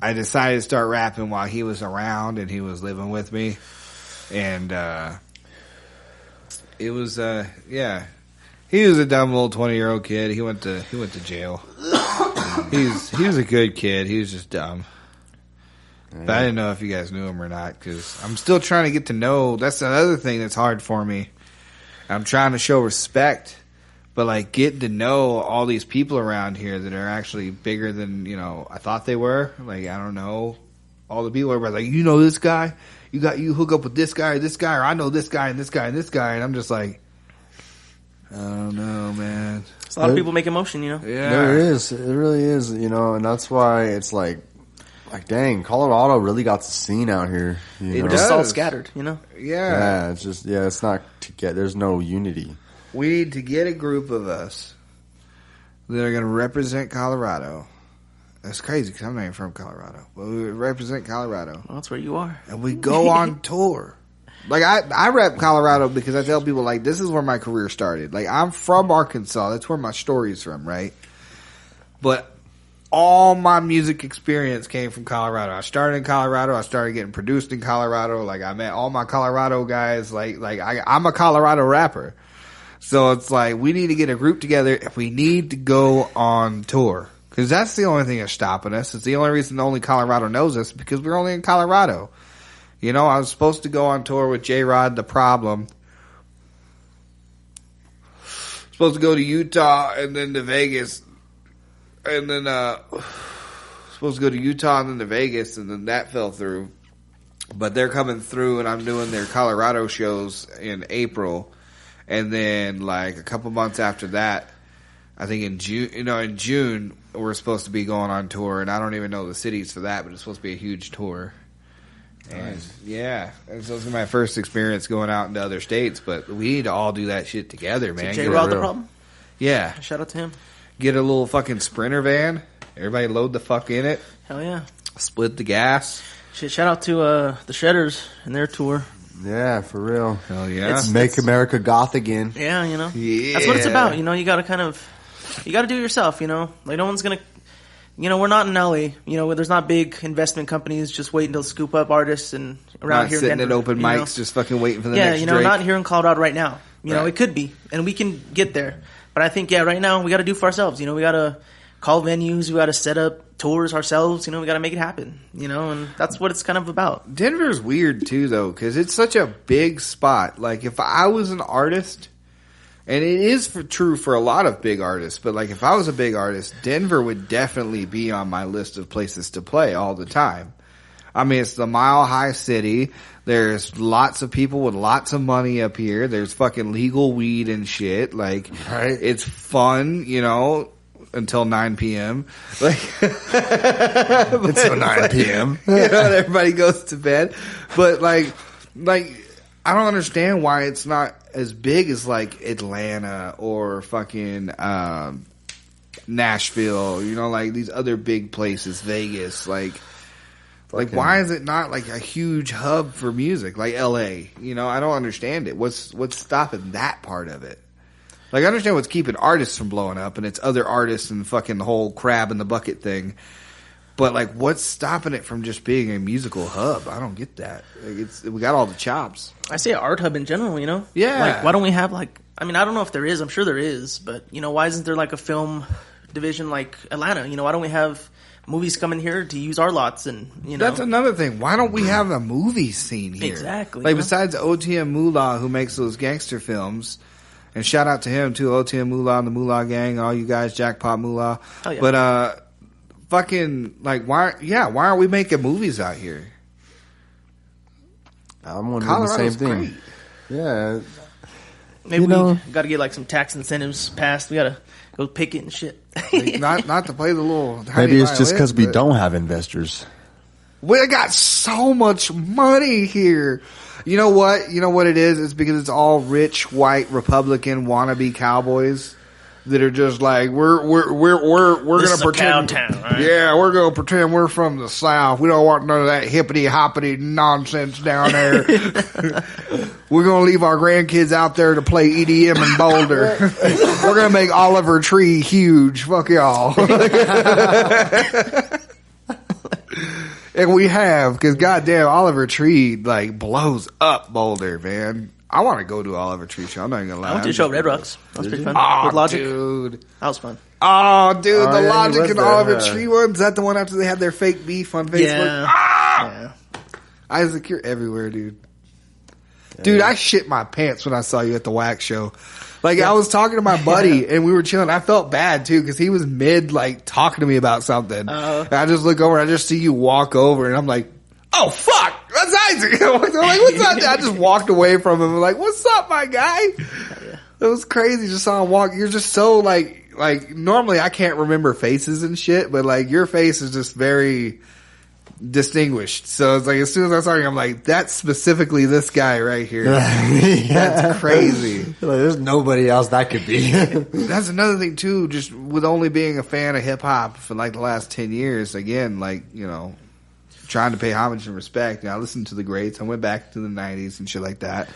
I decided to start rapping while he was around and he was living with me, and it was yeah. He was a dumb little 20-year-old kid. He went to jail. He was a good kid. He was just dumb. But I didn't know if you guys knew him or not, because I'm still trying to get to know. That's another thing that's hard for me. I'm trying to show respect, but like getting to know all these people around here that are actually bigger than I thought they were. Like I don't know all the people are like, you know this guy, you hook up with this guy, or I know this guy and this guy and this guy, and I'm just like, I don't know, man. There's a lot of people making motion, Yeah, There is. It really is, and that's why it's like dang, Colorado really got the scene out here. We're just all scattered, Yeah, it's just it's not there's no unity. We need to get a group of us that are going to represent Colorado. That's crazy because I'm not even from Colorado, but we represent Colorado. Well, that's where you are. And we go on tour. Like I rep Colorado because I tell people like this is where my career started. Like I'm from Arkansas. That's where my story's from, right? But all my music experience came from Colorado. I started in Colorado. I started getting produced in Colorado. Like I met all my Colorado guys. I'm a Colorado rapper. So it's like we need to get a group together if we need to go on tour. Because that's the only thing that's stopping us. It's the only reason only Colorado knows us because we're only in Colorado. I was supposed to go on tour with J-Rod, The Problem. Supposed to go to Utah and then to Vegas. And then, supposed to go to Utah and then to Vegas, and then that fell through. But they're coming through, and I'm doing their Colorado shows in April. And then, like, a couple months after that, I think in June, we're supposed to be going on tour, and I don't even know the cities for that, but it's supposed to be a huge tour. And yeah, and so it's my first experience going out into other states, but we need to all do that shit together, man. J-Rod The Problem? Yeah. Shout out to him. Get a little fucking Sprinter van. Everybody load the fuck in it. Hell yeah. Split the gas. Shit, shout out to the Shredders and their tour. Yeah, for real. Hell yeah. Make America goth again. Yeah, Yeah. That's what it's about. You got to you got to do it yourself, Like no one's going to, we're not in LA, where there's not big investment companies just waiting to scoop up artists and around Not here. sitting in Denver, at open mics just fucking waiting for the next Drake. not here in Colorado right now. Right. It could be, and we can get there. But I think, right now we got to do for ourselves. We got to call venues, we got to set up tours ourselves. We got to make it happen. And that's what it's kind of about. Denver's weird too, though, because it's such a big spot. Like if I was an artist And it is true for a lot of big artists, but like if I was a big artist, Denver would definitely be on my list of places to play all the time. I mean, it's the Mile High City. There's lots of people with lots of money up here. There's fucking legal weed and shit. Like, right. It's fun, you know, until 9 p.m. Like, until 9 p.m. You know, and everybody goes to bed. But like, I don't understand why it's not as big as like Atlanta or fucking Nashville, you know, like these other big places, Vegas, like why is it not like a huge hub for music like LA? You know, I don't understand it. What's stopping that part of it? Like, I understand what's keeping artists from blowing up, and it's other artists and fucking the whole crab in the bucket thing. But like, what's stopping it from just being a musical hub? I don't get that. Like, we got all the chops. I say art hub in general, you know? Yeah. Like, why don't we have like, I mean, I don't know if there is. I'm sure there is. But, you know, why isn't there like a film division like Atlanta? You know, why don't we have movies coming here to use our lots and, you know? That's another thing. Why don't we have a movie scene here? Exactly. Like, besides OTM Moolah, who makes those gangster films, and shout out to him too, OTM Moolah and the Moolah Gang, all you guys, Jackpot Moolah. Oh, yeah. But, fucking, like, why aren't we making movies out here? I'm wondering the same thing. Great. Yeah. Maybe we got to get like some tax incentives passed. We got to go picket and shit. Like, not to play the little. Maybe it's just because we don't have investors. We got so much money here. You know what? You know what it is? It's because it's all rich white Republican wannabe cowboys that are just like we're This gonna is pretend. a cow town, right? Yeah, we're gonna pretend we're from the South. We don't want none of that hippity hoppity nonsense down there. We're gonna leave our grandkids out there to play EDM in Boulder. We're gonna make Oliver Tree huge. Fuck y'all. And we have, because goddamn, Oliver Tree like blows up Boulder, man. I want to go to Oliver Tree show. I'm not gonna lie. I went to the show at Red Rocks. That was pretty fun. Oh, With Logic. dude. That was fun. Oh, dude, Oh, the yeah, Logic he was and there, Oliver huh? Tree one. Is that the one after they had their fake beef on Facebook? Yeah. Ah! Yeah. Isaac, you're everywhere, dude. Dude, I shit my pants when I saw you at the Wax show. Like, I was talking to my buddy, and we were chilling. I felt bad, too, because he was mid, like, talking to me about something. And I just look over, and I just see you walk over, and I'm like, oh, fuck! That's Isaac! I'm like, what's up? I just walked away from him. I'm like, what's up, my guy? It was crazy. Just saw him walk. You're just so, like, normally I can't remember faces and shit, but, like, your face is just very distinguished. So it's like, as soon as I saw you, I'm like, that's specifically this guy right here. That's crazy. Like, there's nobody else that could be. That's another thing too, just with only being a fan of hip hop for like the last 10 years, again, like, you know, trying to pay homage and respect. And I listened to the greats. I went back to the 90s and shit like that.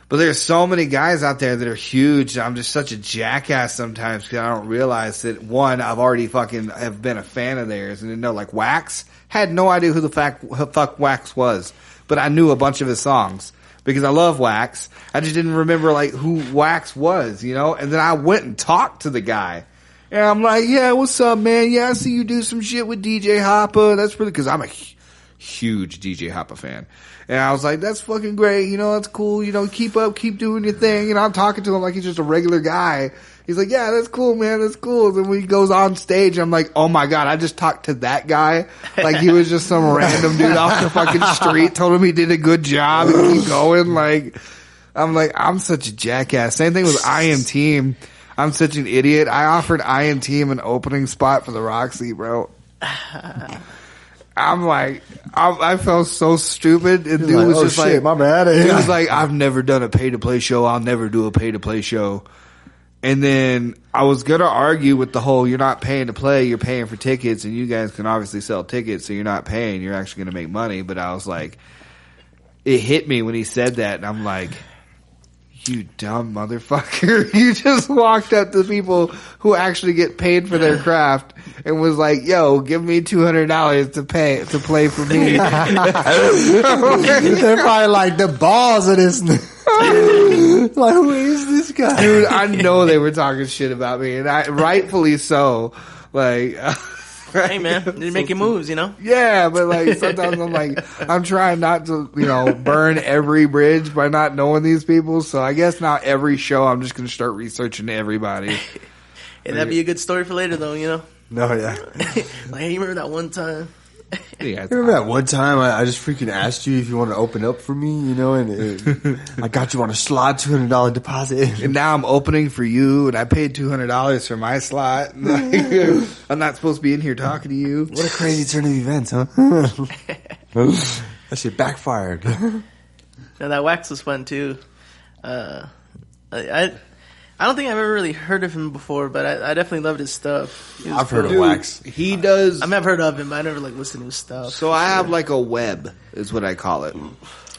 But there's so many guys out there that are huge. I'm just such a jackass sometimes because I don't realize that, one, I've already fucking have been a fan of theirs and didn't know, like, Wax. Had no idea who the fuck Wax was. But I knew a bunch of his songs because I love Wax. I just didn't remember, like, who Wax was, you know? And then I went and talked to the guy. And I'm like, yeah, what's up, man? Yeah, I see you do some shit with DJ Hoppa. That's really, because I'm a huge DJ Hoppa fan. And I was like, that's fucking great. You know, that's cool. You know, keep up, keep doing your thing. And I'm talking to him like he's just a regular guy. He's like, yeah, that's cool, man. That's cool. And when he goes on stage, I'm like, oh my God, I just talked to that guy. Like he was just some random dude off the fucking street, told him he did a good job and keep going. Like, I'm like, I'm such a jackass. Same thing with I Am Team. I'm such an idiot. I offered I Am Team an opening spot for the Roxy, bro. I'm like, I felt so stupid. And dude like, was oh, just shit, like, my bad. He was like, I've never done a pay to play show. I'll never do a pay to play show. And then I was going to argue with the whole, you're not paying to play, you're paying for tickets, and you guys can obviously sell tickets, so you're not paying, you're actually going to make money. But I was like, it hit me when he said that, and I'm like, you dumb motherfucker. You just walked up to people who actually get paid for their craft and was like, yo, give me $200 to play for me. They're probably like, the balls of this. Like, who is this guy? Dude, I know they were talking shit about me, and rightfully so. Like, Hey man, you're making moves, you know. Yeah, but like sometimes I'm like, I'm trying not to, burn every bridge by not knowing these people. So I guess now every show I'm just gonna start researching everybody. Hey, that'd be a good story for later, though. No, yeah. Like, hey, you remember that one time? Yeah, You remember that one time I just freaking asked you if you want to open up for me, and I got you on a slot, $200 deposit. And now I'm opening for you, and I paid $200 for my slot. I'm not supposed to be in here talking to you. What a crazy turn of events, huh? That shit backfired. Now that Wax was fun too. I don't think I've ever really heard of him before, but I definitely loved his stuff. I've heard of Wax. He does. I mean, I've heard of him, but I never listened to his stuff. So I have like a web, is what I call it,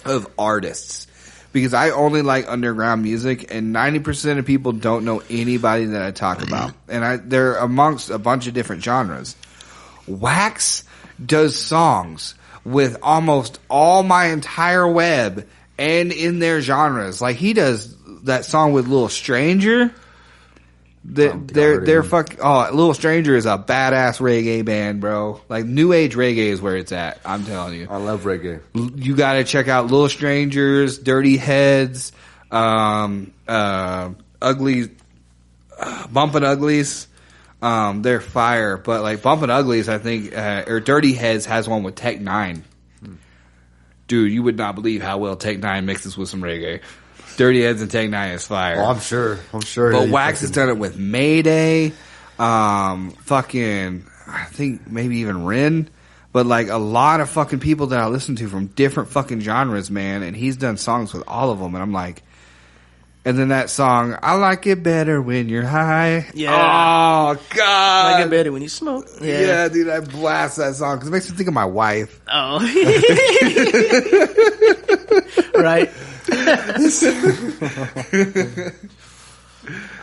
of artists. Because I only like underground music, and 90% of people don't know anybody that I talk about. And they're amongst a bunch of different genres. Wax does songs with almost all my entire web and in their genres. Like he does that song with Little Stranger. They're Little Stranger is a badass reggae band, bro. Like new age reggae is where it's at. I'm telling you. I love reggae. You got to check out Little Strangers, Dirty Heads, Ugly, Bumpin' Uglies. They're fire, but like Bumpin' Uglies, I think, or Dirty Heads has one with Tech Nine. Dude, you would not believe how well Tech Nine mixes with some reggae. Dirty Heads and Tech Nine is fire. Oh, I'm sure. But Wax has done it with Mayday, I think maybe even Rin. But like a lot of fucking people that I listen to from different fucking genres, man. And he's done songs with all of them. And I'm like, and then that song, I like it better when you're high. Yeah. Oh, God. I like it better when you smoke. Yeah, dude, I blast that song because it makes me think of my wife. Oh. Right. I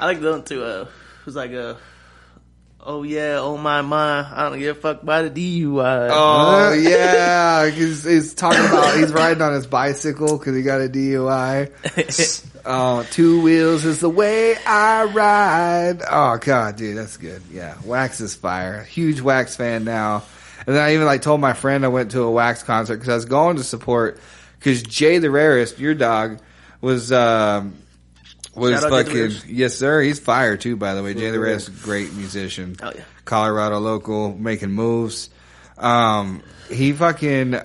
like the one too. Who's like oh yeah, oh my, I don't give a fuck about the DUI. Oh yeah, he's talking about he's riding on his bicycle because he got a DUI. Oh, 2 wheels is the way I ride. Oh god, dude, that's good. Yeah, Wax is fire. Huge Wax fan now. And then I even told my friend I went to a Wax concert because I was going to support. Because Jay the Rarest, your dog, was fucking, yes sir, he's fire too, by the way. Jay the Rarest, great musician. Oh yeah. Colorado local, making moves. He fucking needed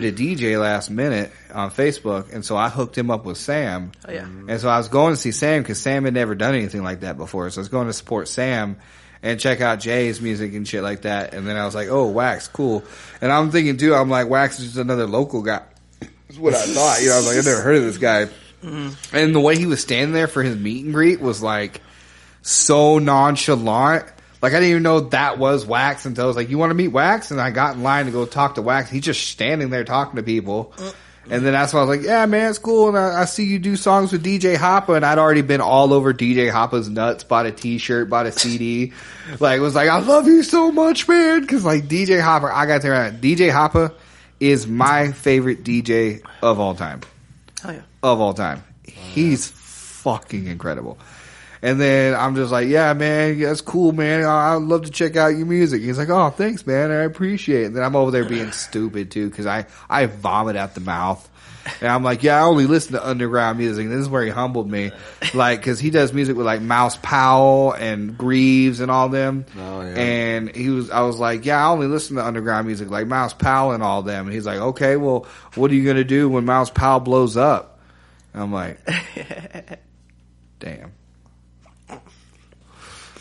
a DJ last minute on Facebook, and so I hooked him up with Sam. Oh yeah. And so I was going to see Sam because Sam had never done anything like that before. So I was going to support Sam and check out Jay's music and shit like that. And then I was like, oh, Wax, cool. And I'm thinking too, I'm like, Wax is just another local guy. That's what I thought. I was like, I've never heard of this guy. Mm-hmm. And the way he was standing there for his meet and greet was like so nonchalant. Like I didn't even know that was Wax until I was like, you want to meet Wax? And I got in line to go talk to Wax. He's just standing there talking to people. And then that's why I was like, yeah, man, it's cool. And I see you do songs with DJ Hoppa. And I'd already been all over DJ Hoppa's nuts, bought a t-shirt, bought a CD. Was like, I love you so much, man. Because DJ Hoppa, I got there. DJ Hoppa is my favorite DJ of all time. Oh, yeah. Of all time. He's fucking incredible. And then I'm just like, yeah, man, that's cool, man. I'd love to check out your music. He's like, oh, thanks, man. I appreciate it. And then I'm over there being stupid, too, because I vomit out the mouth. And I'm like, yeah, I only listen to underground music. And this is where he humbled me. Because he does music with, Mouse Powell and Greaves and all them. Oh, yeah. And I was like, yeah, I only listen to underground music, like Mouse Powell and all them. And he's like, okay, well, what are you going to do when Mouse Powell blows up? And I'm like, damn.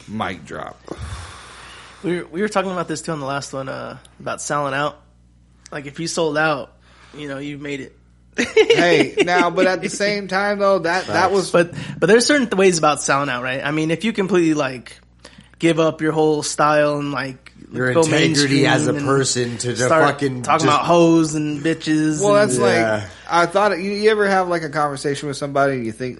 Mic drop. We were talking about this too on the last one about selling out. Like if you sold out, you made it. Hey, now, but at the same time though, that was. But there's certain ways about selling out, right? I mean, if you completely give up your whole style and your integrity as a person to just fucking talking about hoes and bitches. Well, that's I thought you ever have a conversation with somebody and you think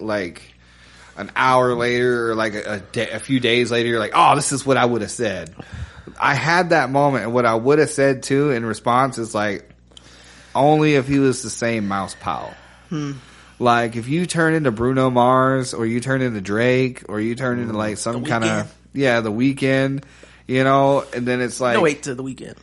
an hour later or a few days later, you're like, oh, this is what I would have said. I had that moment, and what I would have said too in response is only if he was the same Mouse Powell. If you turn into Bruno Mars or you turn into Drake or you turn into some kind of The Weeknd, You know, and then it's like No wait till the weekend.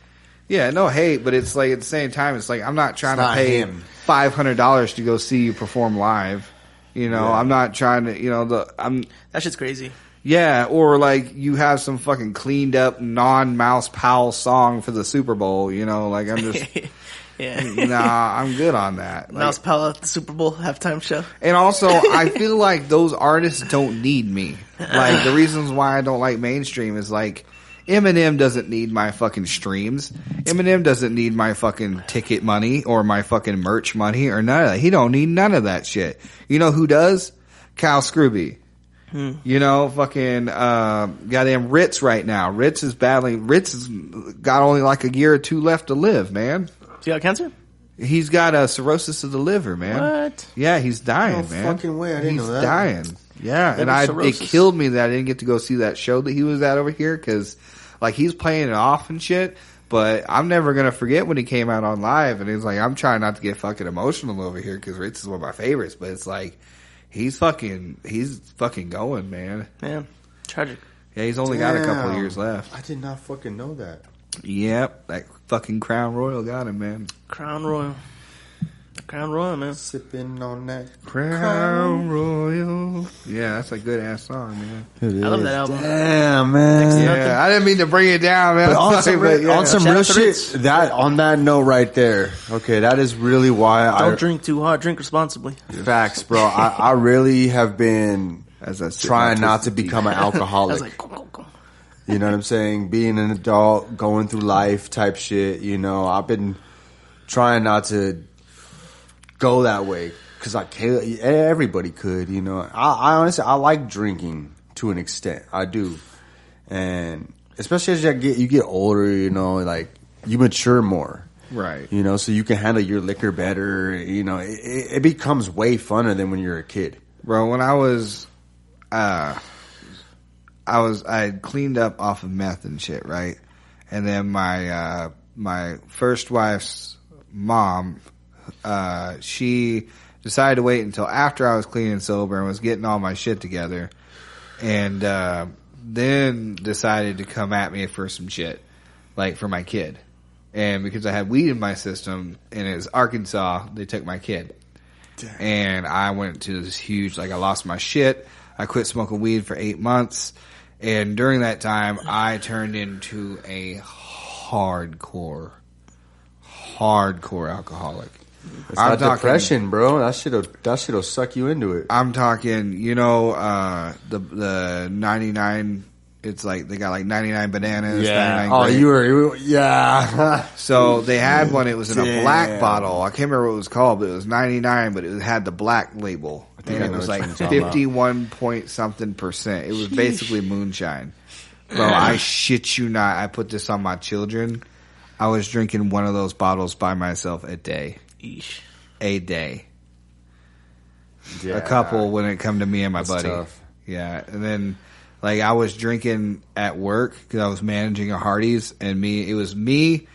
yeah, no hate, but it's like at the same time, it's like I'm not trying It's to not pay him. $500 to go see you perform live. You know, Yeah. I'm not trying to. You know, That shit's crazy. yeah, or like you have some fucking cleaned up non-Mouse Powell song for the Super Bowl. You know, like I'm just Yeah. nah, I'm good on that. Like, Mouse Powell at the Super Bowl halftime show. and also, I feel like those artists don't need me. Like the reasons why I don't like mainstream is like. Eminem doesn't need my fucking streams. Eminem doesn't need my fucking ticket money or my fucking merch money or none of that. He don't need none of that shit. You know who does? Cal Scrooby. You know, fucking, goddamn Ritz right now. Ritz has got only like a year or two left to live, man. You got cancer? He's got a cirrhosis of the liver, man. What? Yeah, he's dying, No man. fucking way, I didn't he's know that. dying. Yeah, Liver and it cirrhosis. killed me that I didn't get to go see that show that he was at over here because, like, he's playing it off and shit. But I'm never gonna forget when he came out on live, and he's like, I'm trying not to get fucking emotional over here because Ritz is one of my favorites. But it's like, he's fucking going, man. Man, tragic. Yeah, he's only got a couple Damn. of years left. I did not fucking know that. Yep, that fucking Crown Royal got him, man. Crown Royal. Crown Royal, man. Sipping on that. Crown Royal. Yeah, that's a good ass song, man. I love that album. Damn, man. Yeah, I didn't mean to bring it down, man. But on some, But, yeah. on some Shout real out to shit, Ritz. that on that note right there, okay, that is really why Don't drink too hard. Drink responsibly. facts, bro. I really have been As I sip trying my not to twisted tea. become an I was alcoholic. like, go. You know what I'm saying? Being an adult, going through life type shit, you know, I've been trying not to go that way because everybody could, you know. I honestly, I like drinking to an extent. I do. And especially as you get older, you know, like you mature more. Right. You know, so you can handle your liquor better. You know, it becomes way funner than when you're a kid. Bro, when I had cleaned up off of meth and shit, right? And then my first wife's mom, she decided to wait until after I was clean and sober and was getting all my shit together, and then decided to come at me for some shit, like for my kid. And because I had weed in my system and it was Arkansas, they took my kid. Damn. And I went to this huge, like I lost my shit. I quit smoking weed for 8 months. And during that time, I turned into a hardcore alcoholic. It's not depression, bro. That shit'll suck you into it. I'm talking, you know, the 99. It's like they got like 99 bananas. Yeah. 99 Oh, grapes. yeah. So they had one. It was in a Damn. black bottle. I can't remember what it was called, but it was 99. But it had the black label, think and I it know was which like one you're talking about. 51 point something %. It was basically moonshine. Bro, I shit you not. I put this on my children. I was drinking one of those bottles by myself a day. Eesh. A day. Yeah. A couple when it come to me and my That's buddy. tough. Yeah, and then like I was drinking at work because I was managing a Hardee's, and it was me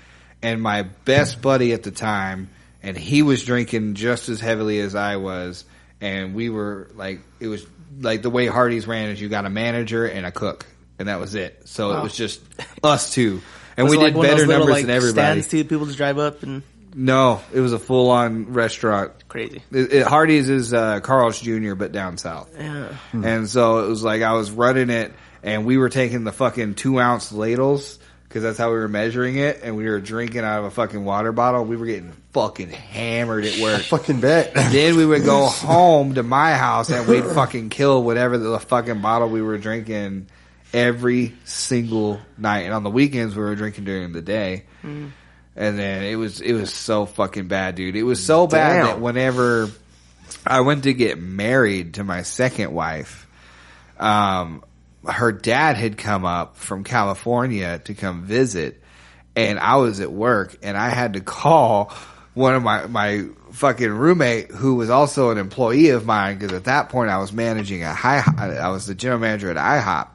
and my best buddy at the time, and he was drinking just as heavily as I was, and we were like, it was like the way Hardee's ran is you got a manager and a cook, and that was it. So Wow. It was just us two, and Was we it like did one of better those little, numbers like, than everybody. Stands too. People just drive up and No, it was a full on restaurant. crazy. Hardee's is Carl's Jr., but down south. Yeah. And so it was like I was running it, and we were taking the fucking 2-ounce ladles because that's how we were measuring it, and we were drinking out of a fucking water bottle. We were getting fucking hammered at work. Fucking bet. Then we would go home to my house, and we'd fucking kill whatever the fucking bottle we were drinking every single night. And on the weekends, we were drinking during the day. And then it was so fucking bad, dude. It was so bad Damn. that whenever I went to get married to my second wife, her dad had come up from California to come visit, and I was at work, and I had to call one of my fucking roommate who was also an employee of mine, because at that point I was managing I was the general manager at IHOP.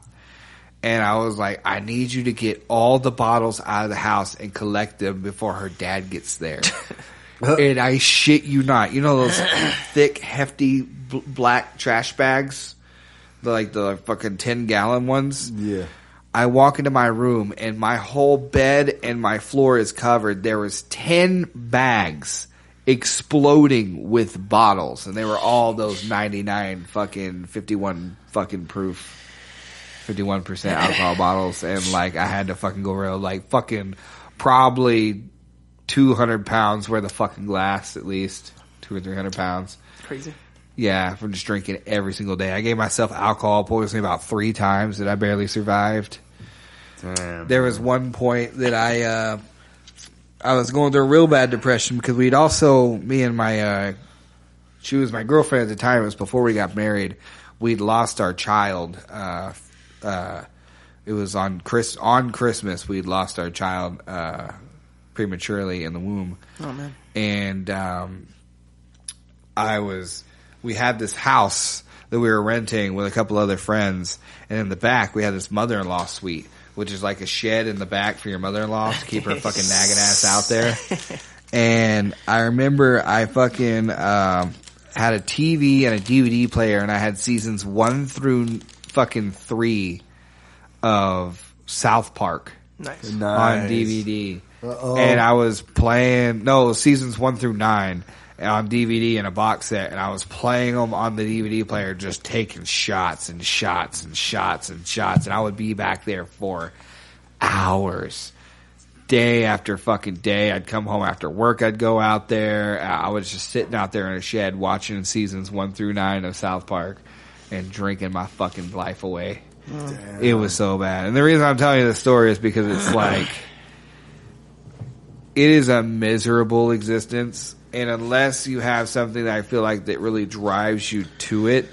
And I was like, I need you to get all the bottles out of the house and collect them before her dad gets there. And I shit you not. You know those thick, hefty, black trash bags? The fucking 10-gallon ones? Yeah. I walk into my room and my whole bed and my floor is covered. There was 10 bags exploding with bottles, and they were all those 99 fucking 51 fucking proof 51% alcohol bottles, and like I had to fucking go around like fucking probably 200 pounds worth of fucking glass, at least 200 or 300 pounds. Crazy. Yeah, from just drinking every single day. I gave myself alcohol poisoning about 3 times that I barely survived. Damn. There was one point that I was going through a real bad depression because we'd also, me and my, she was my girlfriend at the time. It was before we got married. We'd lost our child. It was on Christmas. We'd lost our child prematurely in the womb. Oh man! And we had this house that we were renting with a couple other friends, and in the back we had this mother-in-law suite, which is like a shed in the back for your mother-in-law to keep her fucking nagging ass out there. And I remember I fucking had a TV and a DVD player, and I had seasons 1 through fucking 3 of South Park Nice. on DVD. And I was playing, seasons 1 through 9 on DVD in a box set, and I was playing them on the DVD player, just taking shots and shots and shots and shots, and I would be back there for hours. Day after fucking day. I'd come home after work, I'd go out there. I was just sitting out there in a shed watching seasons 1 through 9 of South Park and drinking my fucking life away. Damn. It was so bad. And the reason I'm telling you this story is because it's like, it is a miserable existence. And unless you have something that I feel like that really drives you to it,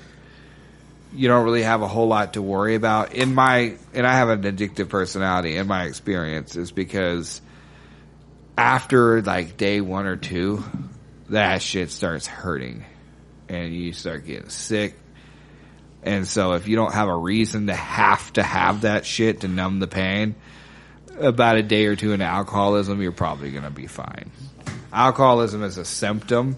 you don't really have a whole lot to worry about. And I have an addictive personality in my experience, is because after like day 1 or 2, that shit starts hurting and you start getting sick. And so if you don't have a reason to have that shit to numb the pain, about a day or 2 into alcoholism, you're probably going to be fine. Alcoholism is a symptom,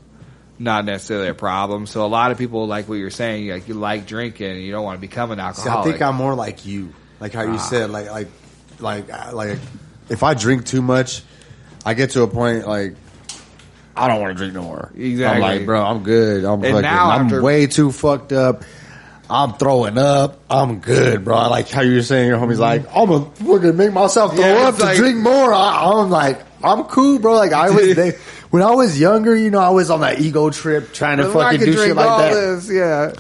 not necessarily a problem. So a lot of people, like what you're saying, you like drinking and you don't want to become an alcoholic. See, I think I'm more like you. Like how you said, like if I drink too much, I get to a point like I don't want to drink no more. Exactly. I'm like, bro, I'm good. I'm way too fucked up. I'm throwing up. I'm good, bro. Like how you were saying, your homie's like, I'm gonna fucking make myself throw up to drink more. I'm like, I'm cool, bro. Like I was when I was younger, I was on that ego trip trying to fucking do shit like that. Yeah.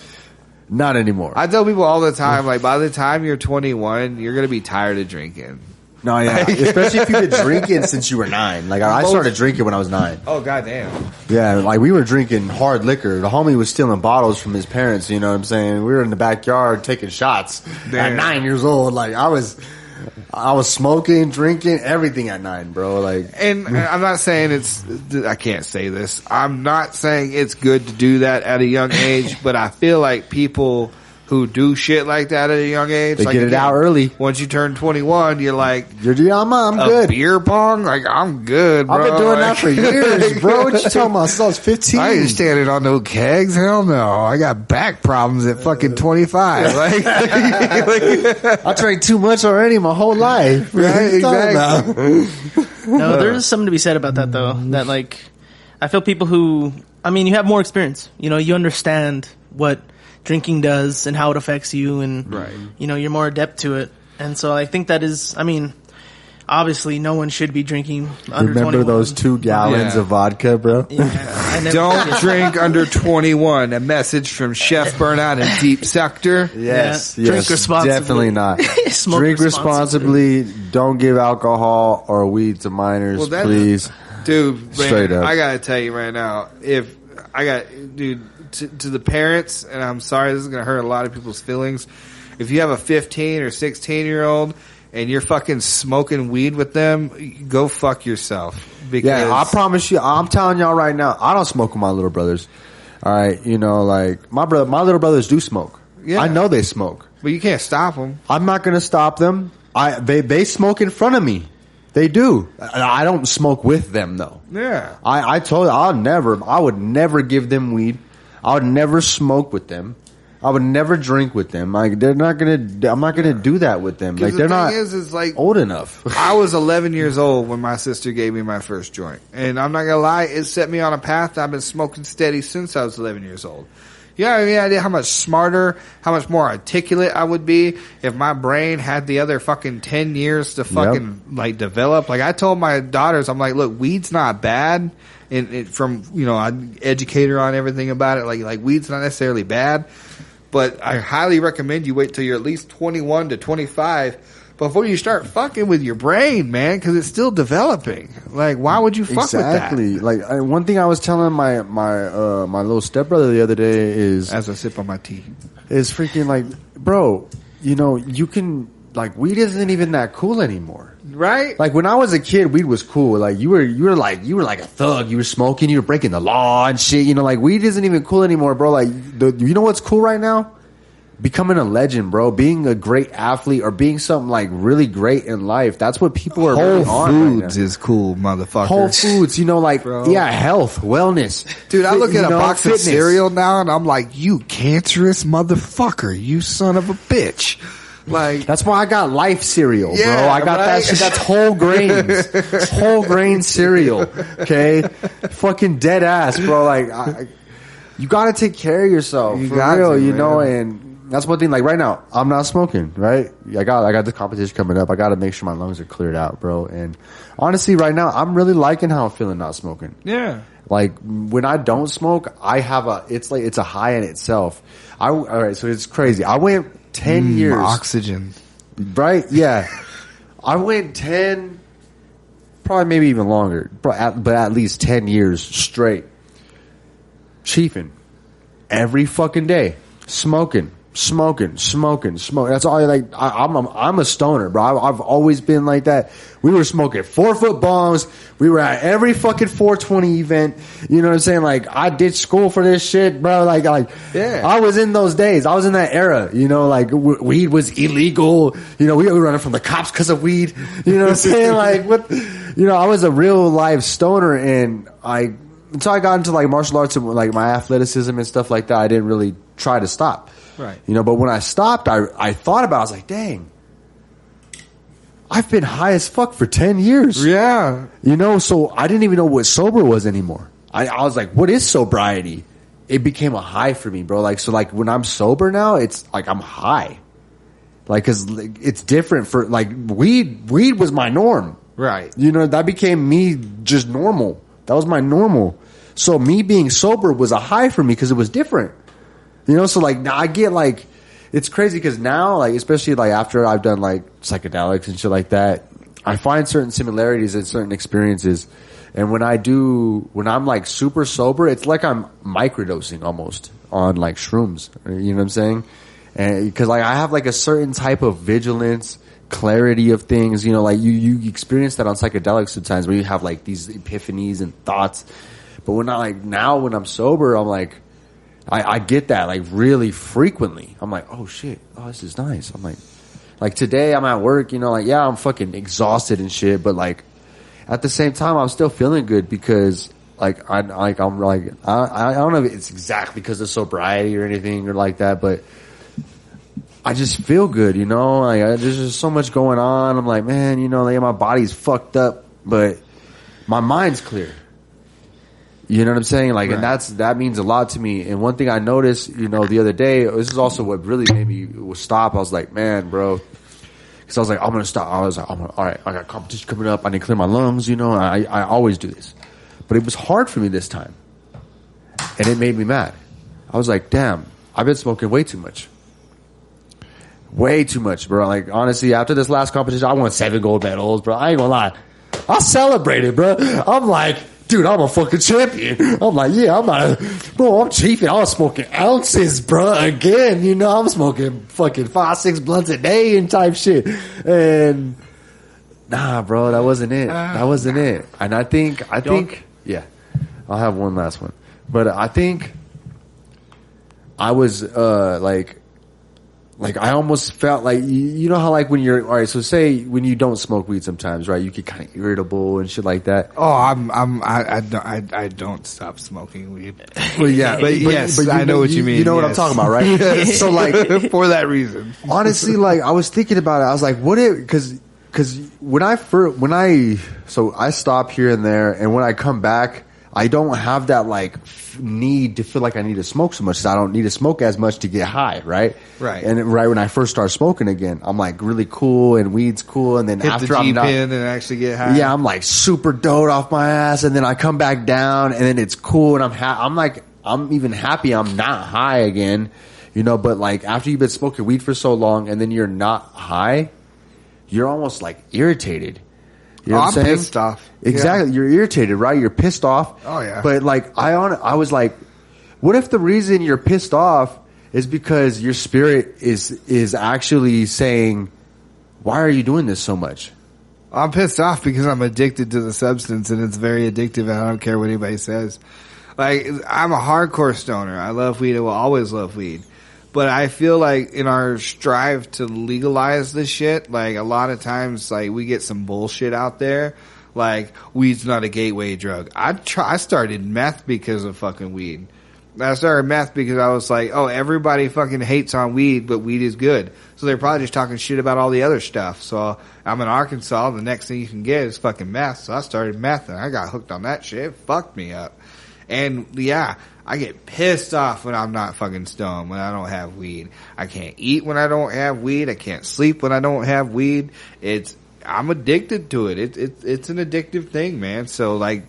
Not anymore. I tell people all the time, like by the time you're 21, you're gonna be tired of drinking. No, yeah. Especially if you've been drinking since you were 9. Like, I started drinking when I was 9. Oh, goddamn. Yeah, like, we were drinking hard liquor. The homie was stealing bottles from his parents, you know what I'm saying? We were in the backyard taking shots at 9 years old. Like, I was smoking, drinking, everything at 9, bro. Like, and I'm not saying I can't say this. I'm not saying it's good to do that at a young age, but I feel like people who do shit like that at a young age, they like get it out early. Once you turn 21, you're like, I'm good. Beer pong? Like, I'm good, bro. I've been doing that for years, bro. What you talking about? Since I was 15. I ain't standing on no kegs. Hell no. I got back problems at fucking 25. Like, I drank too much already my whole life. Right? Exactly. No, there's something to be said about that, though. That, like, I feel people who, you have more experience. You understand what drinking does and how it affects you, and right. You're more adept to it. And so I think that is, obviously no one should be drinking under 21. Remember those 2 gallons of vodka, bro? Yeah, don't drink under 21. A message from Chef Burnout and Deep Sector. Yes, Drink responsibly. Definitely not. Drink responsibly. Don't give alcohol or weed to minors, please. Dude, Straight up. I gotta tell you right now, to the parents, and I'm sorry, this is going to hurt a lot of people's feelings. If you have a 15 or 16-year-old and you're fucking smoking weed with them, go fuck yourself. Because I promise you, I'm telling y'all right now, I don't smoke with my little brothers. All right, like my little brothers do smoke. Yeah. I know they smoke, but you can't stop them. I'm not going to stop them. They smoke in front of me. They do. I don't smoke with them though. Yeah. I told you, I would never give them weed. I would never smoke with them. I would never drink with them. Like I'm not gonna do that with them. Like the they're thing not is like old enough. I was 11 years old when my sister gave me my first joint, and I'm not gonna lie, it set me on a path. I've been smoking steady since I was 11 years old. You have any idea how much smarter, how much more articulate I would be if my brain had the other fucking 10 years to fucking like develop? Like I told my daughters, I'm like, look, weed's not bad. And from, you know, I educate her on everything about it. Like weed's not necessarily bad, but I highly recommend you wait till you're at least 21 to 25 before you start fucking with your brain, man, because it's still developing. Like, why would you fuck with that? Like one thing I was telling my little stepbrother the other day is, as I sip on my tea, is freaking like, bro, you know, you can like weed isn't even that cool anymore, right? Like when I was a kid, weed was cool. Like you were like a thug. You were smoking. You were breaking the law and shit. You know, like weed isn't even cool anymore, bro. Like you know what's cool right now? Becoming a legend, bro. Being a great athlete or being something like really great in life. That's what people are really on Whole Foods right now. is cool, motherfucker. Whole Foods, you know, like, Bro. yeah, health, wellness. Dude, I look at a box fitness. of cereal now and I'm like, you cancerous motherfucker, you son of a bitch. Like, That's why I got Life cereal, bro. Yeah, I got that right? shit. That's whole grains. Whole grain cereal. Okay? Fucking dead ass, bro. Like, you gotta take care of yourself. You for got real, to, you man. know, and that's one thing. Like right now, I'm not smoking, right? I got this competition coming up. I gotta make sure my lungs are cleared out, bro. And honestly, right now, I'm really liking how I'm feeling not smoking. yeah. Like when I don't smoke, I have it's a high in itself. All right, so it's crazy. I went 10 years. Oxygen. Right? Yeah. I went 10, probably maybe even longer, but at least 10 years straight. Chiefing. Every fucking day. Smoking. That's all. I'm a stoner, bro. I've always been like that. We were smoking 4-foot bombs. We were at every fucking 420 event. You know what I'm saying? Like I did school for this shit, bro. Like yeah. I was in those days. I was in that era. You know, like weed was illegal. You know, we were running from the cops because of weed. You know what I'm saying? Like what? You know, I was a real live stoner, and until I got into like martial arts and like my athleticism and stuff like that, I didn't really try to stop. Right. You know, but when I stopped, I thought about it. I was like, dang, I've been high as fuck for 10 years. Yeah. You know, so I didn't even know what sober was anymore. I was like, what is sobriety? It became a high for me, bro. Like, so like when I'm sober now, it's like I'm high. Like, cause it's different for like weed was my norm. Right. You know, that became me just normal. That was my normal. So me being sober was a high for me because it was different. You know, so like now I get like, it's crazy because now, like, especially like after I've done like psychedelics and shit like that, I find certain similarities in certain experiences. And when I'm like super sober, it's like I'm microdosing almost on like shrooms. You know what I'm saying? And because like I have like a certain type of vigilance, clarity of things, you know, like you experience that on psychedelics sometimes where you have like these epiphanies and thoughts. But when when I'm sober, I'm like, I get that like really frequently. I'm like, oh shit, oh this is nice. I'm like today I'm at work, you know, like yeah, I'm fucking exhausted and shit, but like at the same time I'm still feeling good because like I don't know if it's exactly because of sobriety or anything or like that, but I just feel good, you know. Like there's just so much going on. I'm like, man, you know, like my body's fucked up, but my mind's clear. You know what I'm saying? Like, right. And that means a lot to me. And one thing I noticed, you know, the other day, this is also what really made me stop. I was like, man, bro, because I was like, I'm gonna stop. I was like, all right, I got competition coming up. I need to clear my lungs, you know. And I always do this, but it was hard for me this time, and it made me mad. I was like, damn, I've been smoking way too much. Way too much, bro. Like, honestly, after this last competition, I won 7 gold medals, bro. I ain't gonna lie. I celebrated, bro. I'm like, dude, I'm a fucking champion. I'm like, yeah, I'm chiefing. I was smoking ounces, bro. Again, you know, I'm smoking fucking 5-6 blunts a day and type shit. And nah, bro, that wasn't it. That wasn't it. And I think, yeah, I'll have one last one. But I think I was, like, like I almost felt like you know how like when you're all right. So say when you don't smoke weed, sometimes right, you get kind of irritable and shit like that. Oh, I don't stop smoking weed. Well, yeah, but yes, I know what you mean. You know what I'm talking about, right? So like for that reason, honestly, like I was thinking about it. I was like, what if because when I stop here and there, and when I come back, I don't have that like need to feel like I need to smoke so much. So I don't need to smoke as much to get high, right? Right. And right when I first start smoking again, I'm like really cool and weed's cool, and then hit after the I'm not, G-pin and actually get high. yeah, I'm like super doted off my ass, and then I come back down, and then it's cool, and I'm even happy I'm not high again, you know. But like after you've been smoking weed for so long, and then you're not high, you're almost like irritated. You know what I'm saying? Pissed off. Exactly. Yeah. You're irritated, right? You're pissed off. Oh, yeah. But like, I was like, what if the reason you're pissed off is because your spirit is actually saying, why are you doing this so much? I'm pissed off because I'm addicted to the substance, and it's very addictive, and I don't care what anybody says. Like, I'm a hardcore stoner. I love weed. I will always love weed. But I feel like in our strive to legalize this shit, like a lot of times, like we get some bullshit out there, like weed's not a gateway drug. I started meth because of fucking weed. I started meth because I was like, oh, everybody fucking hates on weed, but weed is good. So they're probably just talking shit about all the other stuff. So I'm in Arkansas, the next thing you can get is fucking meth. So I started meth, and I got hooked on that shit. It fucked me up. And yeah, I get pissed off when I'm not fucking stoned, when I don't have weed. I can't eat when I don't have weed. I can't sleep when I don't have weed. I'm addicted to it. It's an addictive thing, man. So like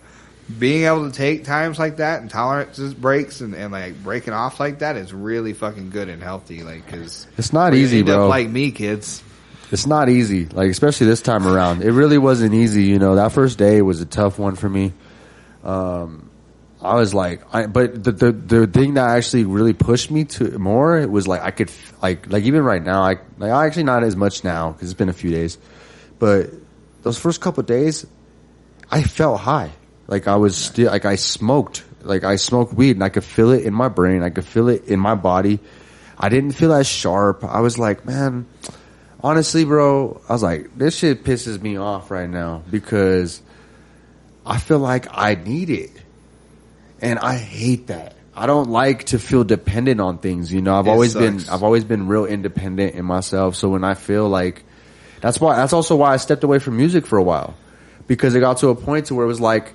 being able to take times like that and tolerances breaks and like breaking off like that is really fucking good and healthy. Like, cause it's not easy, bro. Like me, kids. It's not easy. Like, especially this time around. It really wasn't easy. You know, that first day was a tough one for me. I was like, but the thing that actually really pushed me to more, it was like I could like even right now, I actually not as much now because it's been a few days, but those first couple of days, I felt high. Like I was still like I smoked weed, and I could feel it in my brain, I could feel it in my body. I didn't feel as sharp. I was like, man, honestly, bro, I was like, this shit pisses me off right now because I feel like I need it. And I hate that. I don't like to feel dependent on things. You know, I've always been real independent in myself. So when I feel like, that's also why I stepped away from music for a while, because it got to a point to where it was like,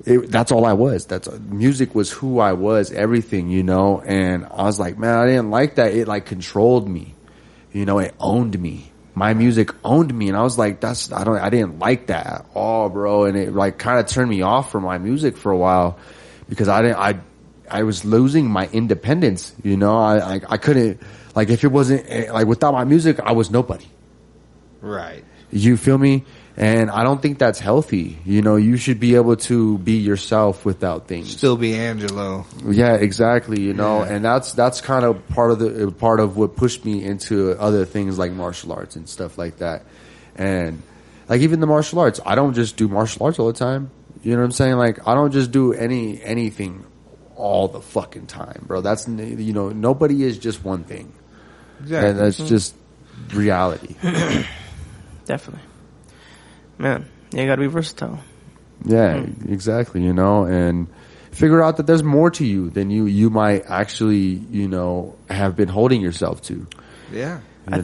that's all I was. Music was who I was, everything, you know. And I was like, man, I didn't like that. It like controlled me. You know, it owned me. My music owned me, and I was like, I didn't like that at all, bro. And it like kind of turned me off from my music for a while. Because I was losing my independence, you know. I couldn't, like, if it wasn't like without my music, I was nobody. Right. You feel me? And I don't think that's healthy. You know, you should be able to be yourself without things. Still be Angelo. Yeah, exactly. You know, and that's kind of part of what pushed me into other things like martial arts and stuff like that. And like even the martial arts, I don't just do martial arts all the time. You know what I'm saying? Like, I don't just do anything all the fucking time, bro. That's, you know, nobody is just one thing. Exactly. And that's just reality. Definitely. Man, you gotta be versatile. Yeah, exactly, you know, and figure out that there's more to you than you might actually, you know, have been holding yourself to. Yeah. I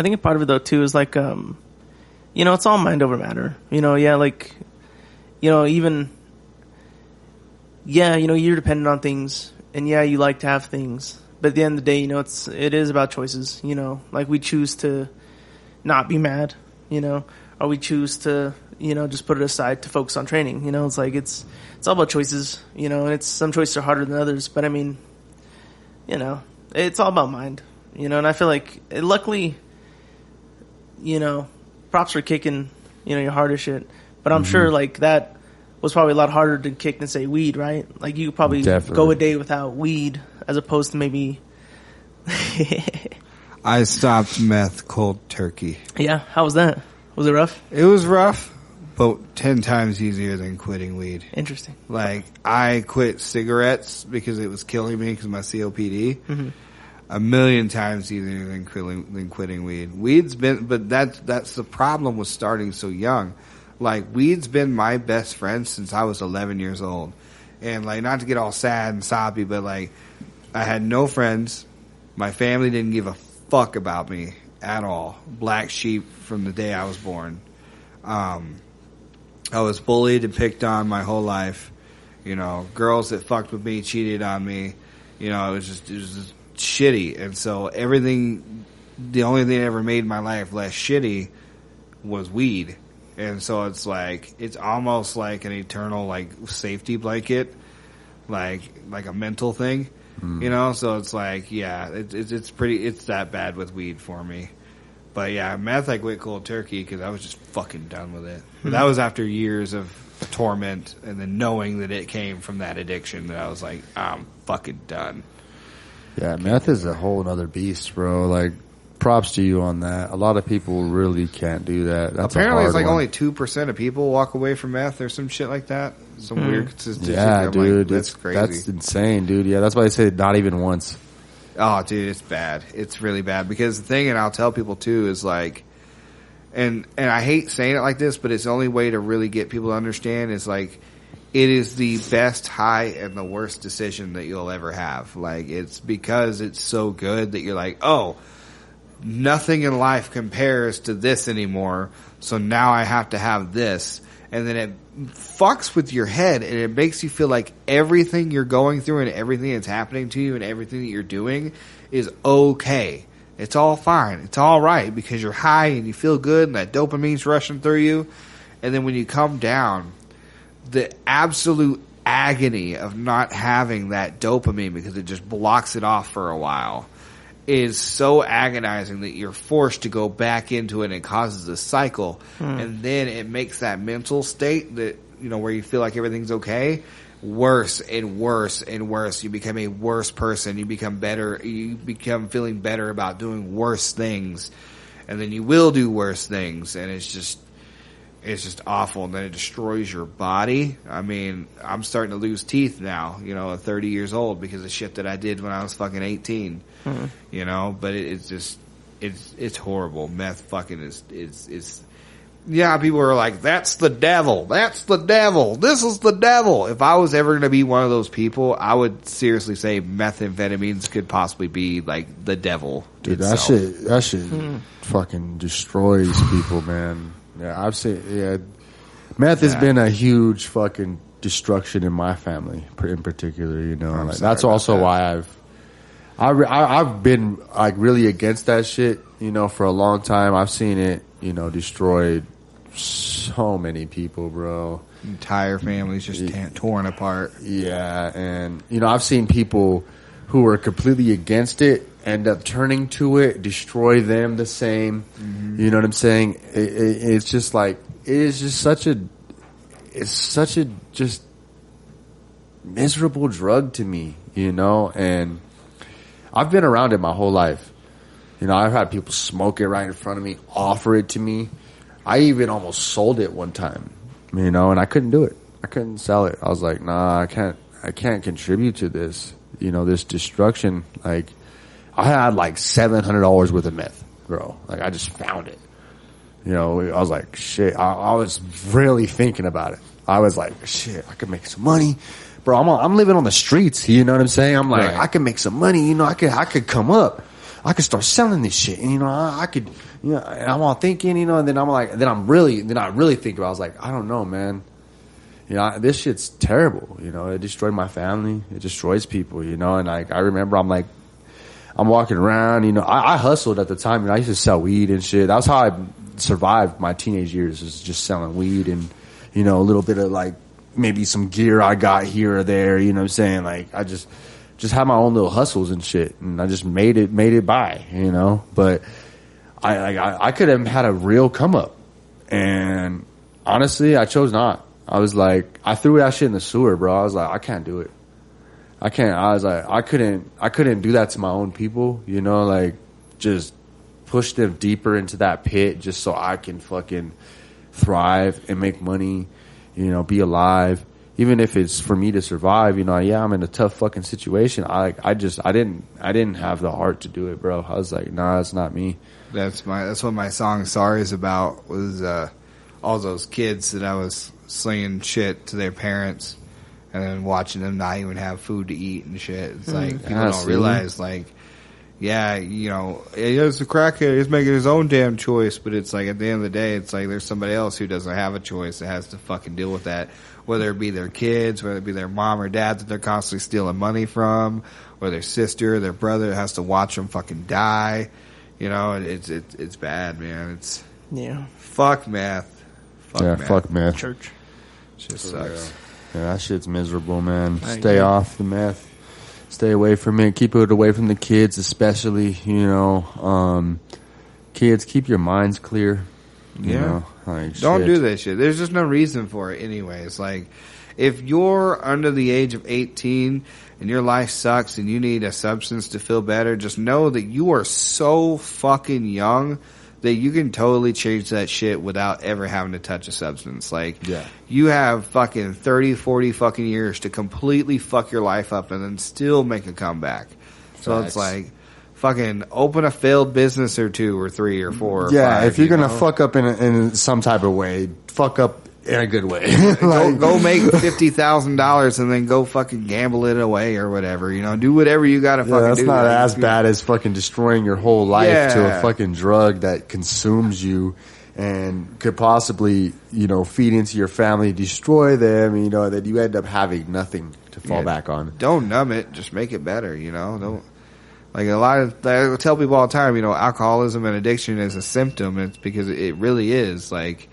think a part of it, though, too, is like, you know, it's all mind over matter. You know, yeah, like, you know, even, yeah, you know, you're dependent on things, and yeah, you like to have things, but at the end of the day, you know, it is about choices, you know, like we choose to not be mad, you know, or we choose to, you know, just put it aside to focus on training, you know, it's like, it's all about choices, you know, and some choices are harder than others, but I mean, you know, it's all about mind, you know, and I feel like, luckily, you know, props for kicking, you know, your hardest shit. But I'm sure, like, that was probably a lot harder to kick than, say, weed, right? Like, you could probably go a day without weed as opposed to maybe... I stopped meth cold turkey. Yeah? How was that? Was it rough? It was rough, but 10 times easier than quitting weed. Interesting. Like, I quit cigarettes because it was killing me because of my COPD. a million times easier than quitting weed. But that's the problem with starting so young. Like, weed's been my best friend since I was 11 years old. And, like, not to get all sad and soppy, but, like, I had no friends. My family didn't give a fuck about me at all. Black sheep from the day I was born. I was bullied and picked on my whole life. You know, girls that fucked with me cheated on me. You know, it was just shitty. And so the only thing that ever made my life less shitty was weed. And so it's like, it's almost like an eternal, like, safety blanket, like a mental thing, you know? So it's like, yeah, it's that bad with weed for me. But yeah, meth I quit cold turkey because I was just fucking done with it. But that was after years of torment and then knowing that it came from that addiction that I was like, I'm fucking done. Yeah, meth is a whole other beast, bro. Like, props to you on that. A lot of people really can't do that. That's apparently it's like one. only 2% of people walk away from meth or some shit like that. Some weird statistic. Yeah, I'm dude, like, that's crazy. That's insane, dude. Yeah, that's why they say not even once. Oh, dude, it's bad. It's really bad because the thing, and I'll tell people too, is like, and I hate saying it like this, but it's the only way to really get people to understand is like, it is the best high and the worst decision that you'll ever have. Like, it's because it's so good that you're like, oh, nothing in life compares to this anymore, so now I have to have this. And then it fucks with your head, and it makes you feel like everything you're going through and everything that's happening to you and everything that you're doing is okay. It's all fine. It's all right because you're high and you feel good and that dopamine's rushing through you. And then when you come down, the absolute agony of not having that dopamine because it just blocks it off for a while is so agonizing that you're forced to go back into it and it causes a cycle. And then it makes that mental state that, you know, where you feel like everything's okay, worse and worse and worse. You become a worse person. You become better. You become feeling better about doing worse things. And then you will do worse things. And it's just awful. And then it destroys your body. I mean, I'm starting to lose teeth now, you know, at 30 years old because of shit that I did when I was fucking 18. You know, but it's horrible. Meth fucking is yeah, people are like, that's the devil. That's the devil. This is the devil. If I was ever going to be one of those people, I would seriously say methamphetamines could possibly be like the devil. Dude, itself. that shit fucking destroys people, man. Yeah, I've seen, meth has been a huge fucking destruction in my family in particular, you know. Like, that's also why I've been like really against that shit, you know, for a long time. I've seen it, you know, destroy so many people, bro. Entire families just torn apart. Yeah, and you know, I've seen people who are completely against it end up turning to it, destroy them the same. You know what I'm saying? It's just like, it is just such a just miserable drug to me, you know, and I've been around it my whole life. You know, I've had people smoke it right in front of me, offer it to me. I even almost sold it one time, you know, and I couldn't do it. I couldn't sell it. I was like, nah, I can't contribute to this, you know, this destruction. Like, I had like $700 worth of meth, bro. Like, I just found it. You know, I was like, shit. I was really thinking about it. I was like, shit, I could make some money. Bro, I'm living on the streets, you know what I'm saying? I'm like, I could make some money, you know, I could come up. I could start selling this shit, and you know, I could, you know, and I'm all thinking, you know, and then I'm like, then I really think about it. I was like, I don't know, man. You know, this shit's terrible, you know, it destroyed my family, it destroys people, you know, and like, I remember I'm walking around, you know, I hustled at the time, and I used to sell weed and shit. That was how I survived my teenage years, is just selling weed and, you know, a little bit of like, maybe some gear I got here or there, you know what I'm saying? Like, I just had my own little hustles and shit, and I just made it by, you know? But I could have had a real come up, and honestly, I chose not. I was like, I threw that shit in the sewer, bro. I was like, I can't do it. I was like, I couldn't do that to my own people, you know, like, just push them deeper into that pit just so I can fucking thrive and make money, you know, be alive. even if it's for me to survive, you know, yeah, I'm in a tough fucking situation. I didn't have the heart to do it, bro. I was like, nah, it's not me. That's what my song "Sorry" is about. Was all those kids that I was slinging shit to their parents, and then watching them not even have food to eat and shit. It's like people don't realize, like, yeah, you know, it's a crackhead. He's making his own damn choice, but it's like at the end of the day, it's like there's somebody else who doesn't have a choice that has to fucking deal with that. Whether it be their kids, whether it be their mom or dad that they're constantly stealing money from, or their sister, their brother has to watch them fucking die. You know, it's bad, man. It's fuck meth. Fuck meth. Church. Just sucks. Yeah, that shit's miserable, man. Stay off the meth. Stay away from it. Keep it away from the kids, especially. You know, kids, keep your minds clear. You know, like, don't do that shit. There's just no reason for it, anyways. Like, if you're under the age of 18 and your life sucks and you need a substance to feel better, just know that you are so fucking young that you can totally change that shit without ever having to touch a substance. Like, you have fucking 30, 40 fucking years to completely fuck your life up and then still make a comeback. So it's like, fucking open a failed business or 2 or 3 or 4 or 5. If you're gonna fuck up in some type of way, fuck up in a good way. Go make $50,000 and then go fucking gamble it away or whatever. You know, do whatever you gotta fucking do. That's not as bad as fucking destroying your whole life to a fucking drug that consumes you and could possibly, you know, feed into your family, destroy them, you know, that you end up having nothing to fall back on. Don't numb it, just make it better, you know. Don't, like, I tell people all the time, you know, alcoholism and addiction is a symptom. It's because it really is. Like,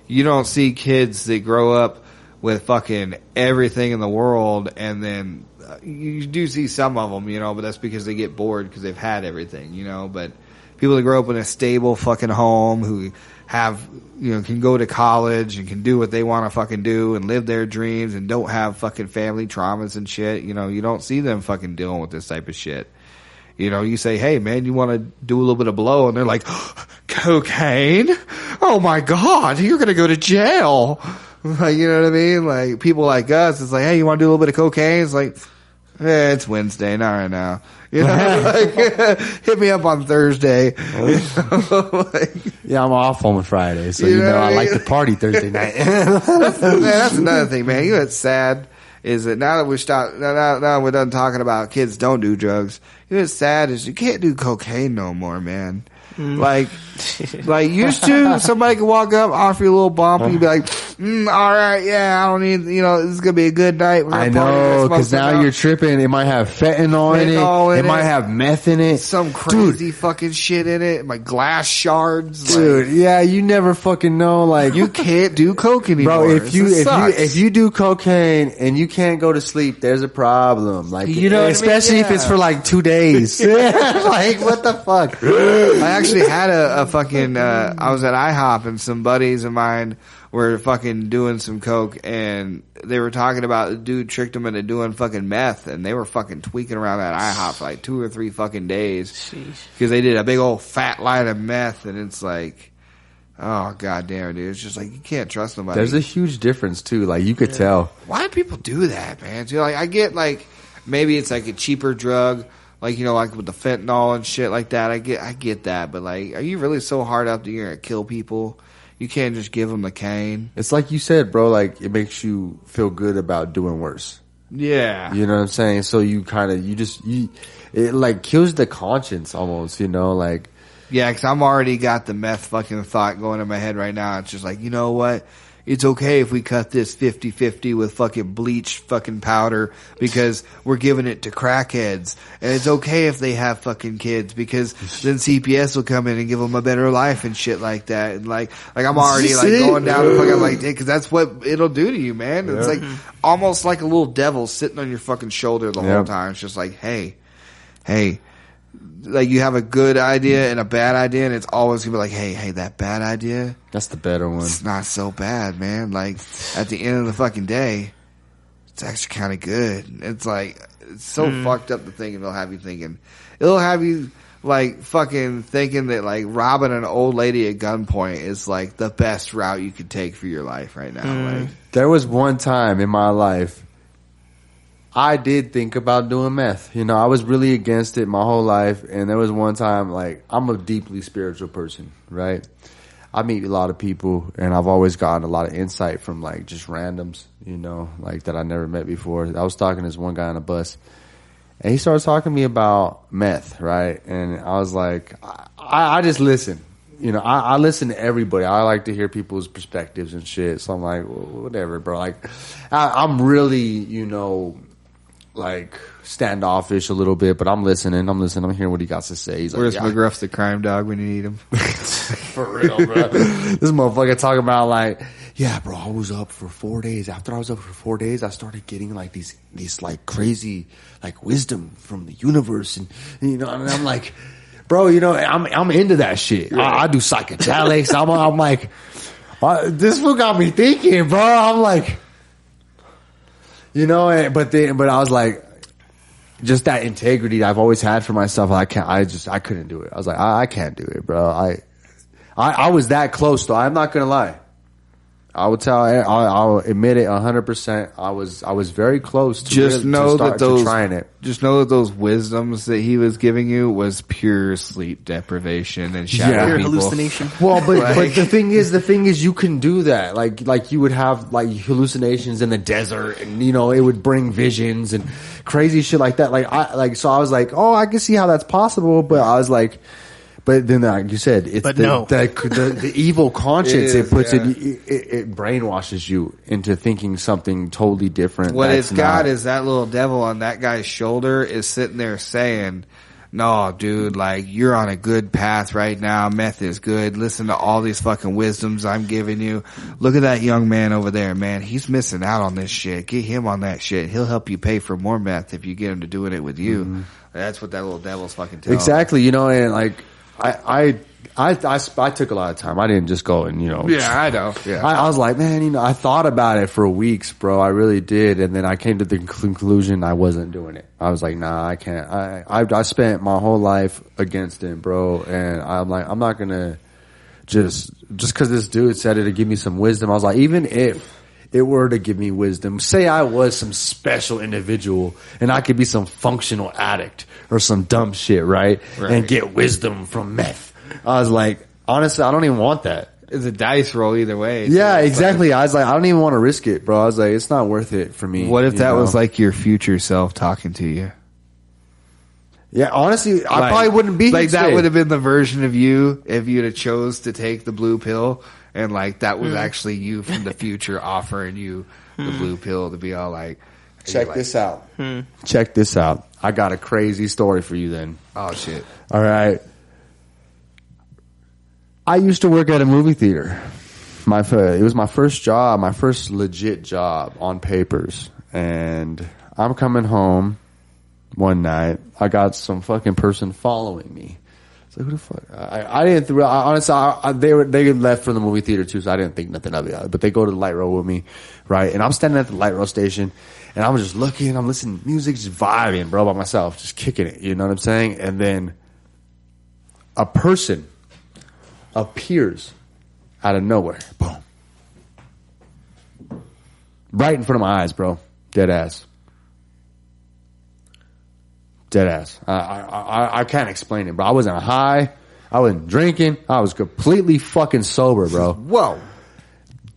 you don't see kids that grow up with fucking everything in the world, and then you do see some of them, you know, but that's because they get bored because they've had everything, you know. But people that grow up in a stable fucking home who have, you know, can go to college and can do what they want to fucking do and live their dreams and don't have fucking family traumas and shit, you know, you don't see them fucking dealing with this type of shit. You know, you say, hey, man, you want to do a little bit of blow? And they're like, cocaine? Oh, my God, you're going to go to jail. Like, you know what I mean? Like, people like us, it's like, hey, you want to do a little bit of cocaine? It's like, it's Wednesday, not right now. You know, like, hit me up on Thursday. You know, like, yeah, I'm off on Friday, so you know I like to party Thursday night. That's another thing, man. You know what's sad? Is that now that we stop, now we're done talking about kids don't do drugs. You know what's sad is you can't do cocaine no more, man. Like used to, somebody could walk up, offer you a little bump, and you'd be like, all right, yeah, I don't need, you know, this is gonna be a good night. I know, because now you're tripping. It might have fentanyl in it. It might have meth in it. Some crazy fucking shit in it. Like glass shards. Dude, yeah, you never fucking know. Like, you can't do coke anymore. Bro, if you do cocaine and you can't go to sleep, there's a problem. Like, you know, especially if it's for like 2 days. Like, what the fuck? I actually had a fucking, I was at IHOP and some buddies of mine were fucking doing some coke and they were talking about the dude tricked them into doing fucking meth and they were fucking tweaking around that IHOP for like 2 or 3 fucking days. Because they did a big old fat line of meth and it's like, oh god damn, dude. It's just like, you can't trust nobody. There's a huge difference too. Like, you could tell. Why do people do that, man? Dude, like, I get like, maybe it's like a cheaper drug. Like, you know, like with the fentanyl and shit like that, I get that, but like, are you really so hard out that you're gonna kill people? You can't just give them the cane. It's like you said, bro, like, it makes you feel good about doing worse. Yeah. You know what I'm saying? So you kind of, it like kills the conscience almost, you know, like. Yeah, cause I'm already got the meth fucking thought going in my head right now. It's just like, you know what? It's okay if we cut this 50-50 with fucking bleach fucking powder because we're giving it to crackheads. And it's okay if they have fucking kids because then CPS will come in and give them a better life and shit like that. And like I'm already like going down the fucking like, cause that's what it'll do to you, man. It's like almost like a little devil sitting on your fucking shoulder the whole time. It's just like, hey, like you have a good idea and a bad idea and it's always gonna be like, hey, that bad idea, that's the better one. It's not so bad, man. Like at the end of the fucking day, it's actually kind of good. It's like, it's so fucked up to think it'll have you thinking. It'll have you like fucking thinking that like robbing an old lady at gunpoint is like the best route you could take for your life right now. Like, there was one time in my life I did think about doing meth. You know, I was really against it my whole life, and there was one time, like, I'm a deeply spiritual person, right? I meet a lot of people, and I've always gotten a lot of insight from, like, just randoms, you know, like, that I never met before. I was talking to this one guy on a bus, and he started talking to me about meth, right? And I was like, I just listen. You know, I listen to everybody. I like to hear people's perspectives and shit. So I'm like, well, whatever, bro. Like, I'm really, you know, like standoffish a little bit, but I'm listening. I'm hearing what he got to say. He's like, where's McGruff the crime dog when you need him? For real, bro. This motherfucker talking about like, yeah, bro, I was up for 4 days. After I was up for 4 days, I started getting like these like crazy like wisdom from the universe, and you know, and I'm like, bro, you know, I'm into that shit. I do psychedelics. I'm like, this fool got me thinking, bro. I'm like, you know, but I was like, just that integrity I've always had for myself. I couldn't do it. I was like, I can't do it, bro. I was that close though. I'm not gonna lie. I'll admit it 100%. I was very close to trying it. Just know that those wisdoms that he was giving you was pure sleep deprivation and shadow people. Hallucination. Well, but the thing is you can do that. Like you would have like hallucinations in the desert, and you know, it would bring visions and crazy shit like that. So I was like, oh, I can see how that's possible, but I was like, but then, like you said, it's the evil conscience. It puts it brainwashes you into thinking something totally different. What it's got is that little devil on that guy's shoulder is sitting there saying, "No, dude, like you're on a good path right now. Meth is good. Listen to all these fucking wisdoms I'm giving you. Look at that young man over there, man. He's missing out on this shit. Get him on that shit. He'll help you pay for more meth if you get him to doing it with you." Mm-hmm. That's what that little devil's fucking telling. Exactly, you know, and like. I took a lot of time. I didn't just go and, you know. Yeah, I know. Yeah. I was like, man, you know, I thought about it for weeks, bro. I really did. And then I came to the conclusion I wasn't doing it. I was like, nah, I can't. I spent my whole life against it, bro. And I'm like, I'm not going to just cause this dude said it to give me some wisdom. I was like, even if it were to give me wisdom, say I was some special individual and I could be some functional addict or some dumb shit, right? And get wisdom from meth. I was like, honestly, I don't even want that. It's a dice roll either way. Yeah, exactly. I was like, I don't even want to risk it, bro. I was like, it's not worth it for me. What if that was like your future self talking to you? Yeah, honestly, I probably wouldn't be like that. Would have been the version of you if you'd have chose to take the blue pill, and like that was actually you from the future offering you the blue pill to be all like, check this out. Check this out. I got a crazy story for you then. Oh shit. All right. I used to work at a movie theater. It was my first job, my first legit job on papers. And I'm coming home one night. I got some fucking person following me. It's like, who the fuck? I didn't, honestly, they left from the movie theater too, so I didn't think nothing of it. But they go to the light row with me, right? And I'm standing at the light row station, and I'm just looking, I'm listening to music, just vibing, bro, by myself, just kicking it, you know what I'm saying? And then a person appears out of nowhere. Boom. Right in front of my eyes, bro. Dead ass. Dead ass. I can't explain it, bro. I wasn't high. I wasn't drinking. I was completely fucking sober, bro. Whoa.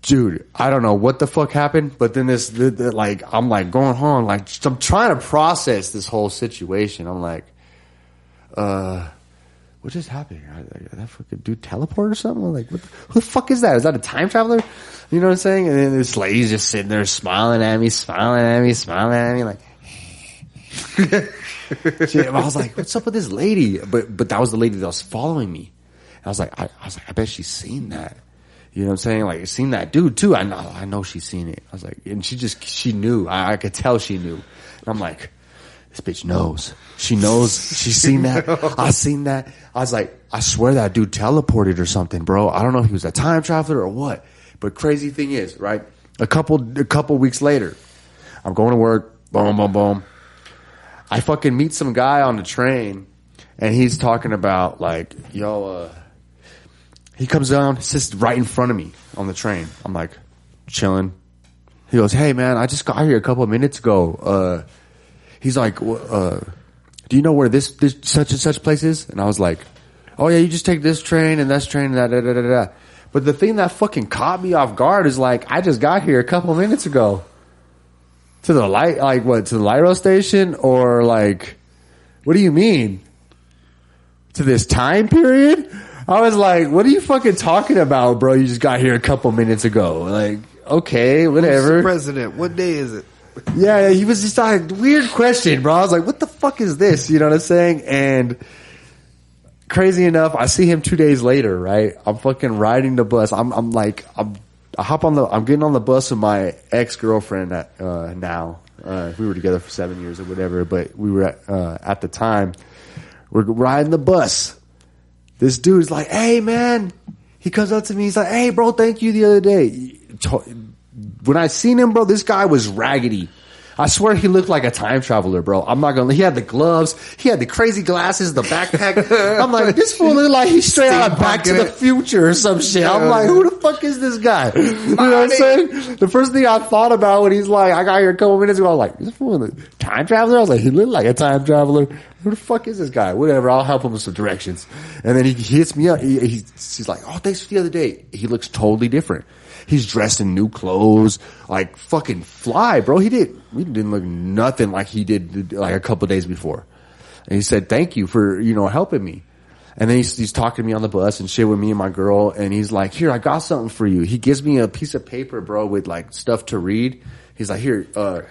Dude, I don't know what the fuck happened, but then I'm like going home, like, I'm trying to process this whole situation. I'm like, what just happened? That fucking dude teleport or something? I'm like, who the fuck is that? Is that a time traveler? You know what I'm saying? And then this lady's just sitting there smiling at me, like, shit. I was like, what's up with this lady? But that was the lady that was following me. I was like, I bet she's seen that. You know what I'm saying? Like, seen that dude too. I know she's seen it. I was like, and she knew. I could tell she knew. And I'm like, this bitch knows. She knows. She's seen that. I seen that. I was like, I swear that dude teleported or something, bro. I don't know if he was a time traveler or what. But crazy thing is, right? A couple weeks later, I'm going to work. Boom, boom, boom. I fucking meet some guy on the train, And he's talking about like, yo, he comes down, sits right in front of me on the train. I'm like, chilling. He goes, hey man, I just got here a couple of minutes ago. He's like, do you know where this such and such place is? And I was like, oh yeah, you just take this train and that train and that, da, da, da, da. But the thing that fucking caught me off guard is like, I just got here a couple of minutes ago. To the light, like what, to the light rail station? Or like, what do you mean? To this time period? I was like, what are you fucking talking about, bro? You just got here a couple minutes ago. Like, okay, whatever. Who's the president? What day is it? Yeah, he was just like, weird question, bro. I was like, what the fuck is this? You know what I'm saying? And crazy enough, I see him 2 days later, right? I'm fucking riding the bus. I'm getting on the bus with my ex-girlfriend now. We were together for 7 years or whatever, but we were at the time, we're riding the bus. This dude's like, hey man, he comes up to me, he's like, hey bro, thank you the other day. When I seen him, bro, this guy was raggedy. I swear he looked like a time traveler, bro. I'm not gonna. He had the gloves. He had the crazy glasses, the backpack. I'm like, this fool look like he's straight out of Back to the Future or some shit. I'm like, who the fuck is this guy? You know what I'm saying? The first thing I thought about when he's like, I got here a couple minutes ago, I was like, this fool a time traveler? I was like, he looked like a time traveler. Who the fuck is this guy? Whatever, I'll help him with some directions. And then he hits me up. He's like, oh, thanks for the other day. He looks totally different. He's dressed in new clothes, like fucking fly, bro. He didn't look nothing like he did like a couple of days before. And he said, thank you for, helping me. And then he's talking to me on the bus and shit with me and my girl. And he's like, here, I got something for you. He gives me a piece of paper, bro, with like stuff to read. He's like, here,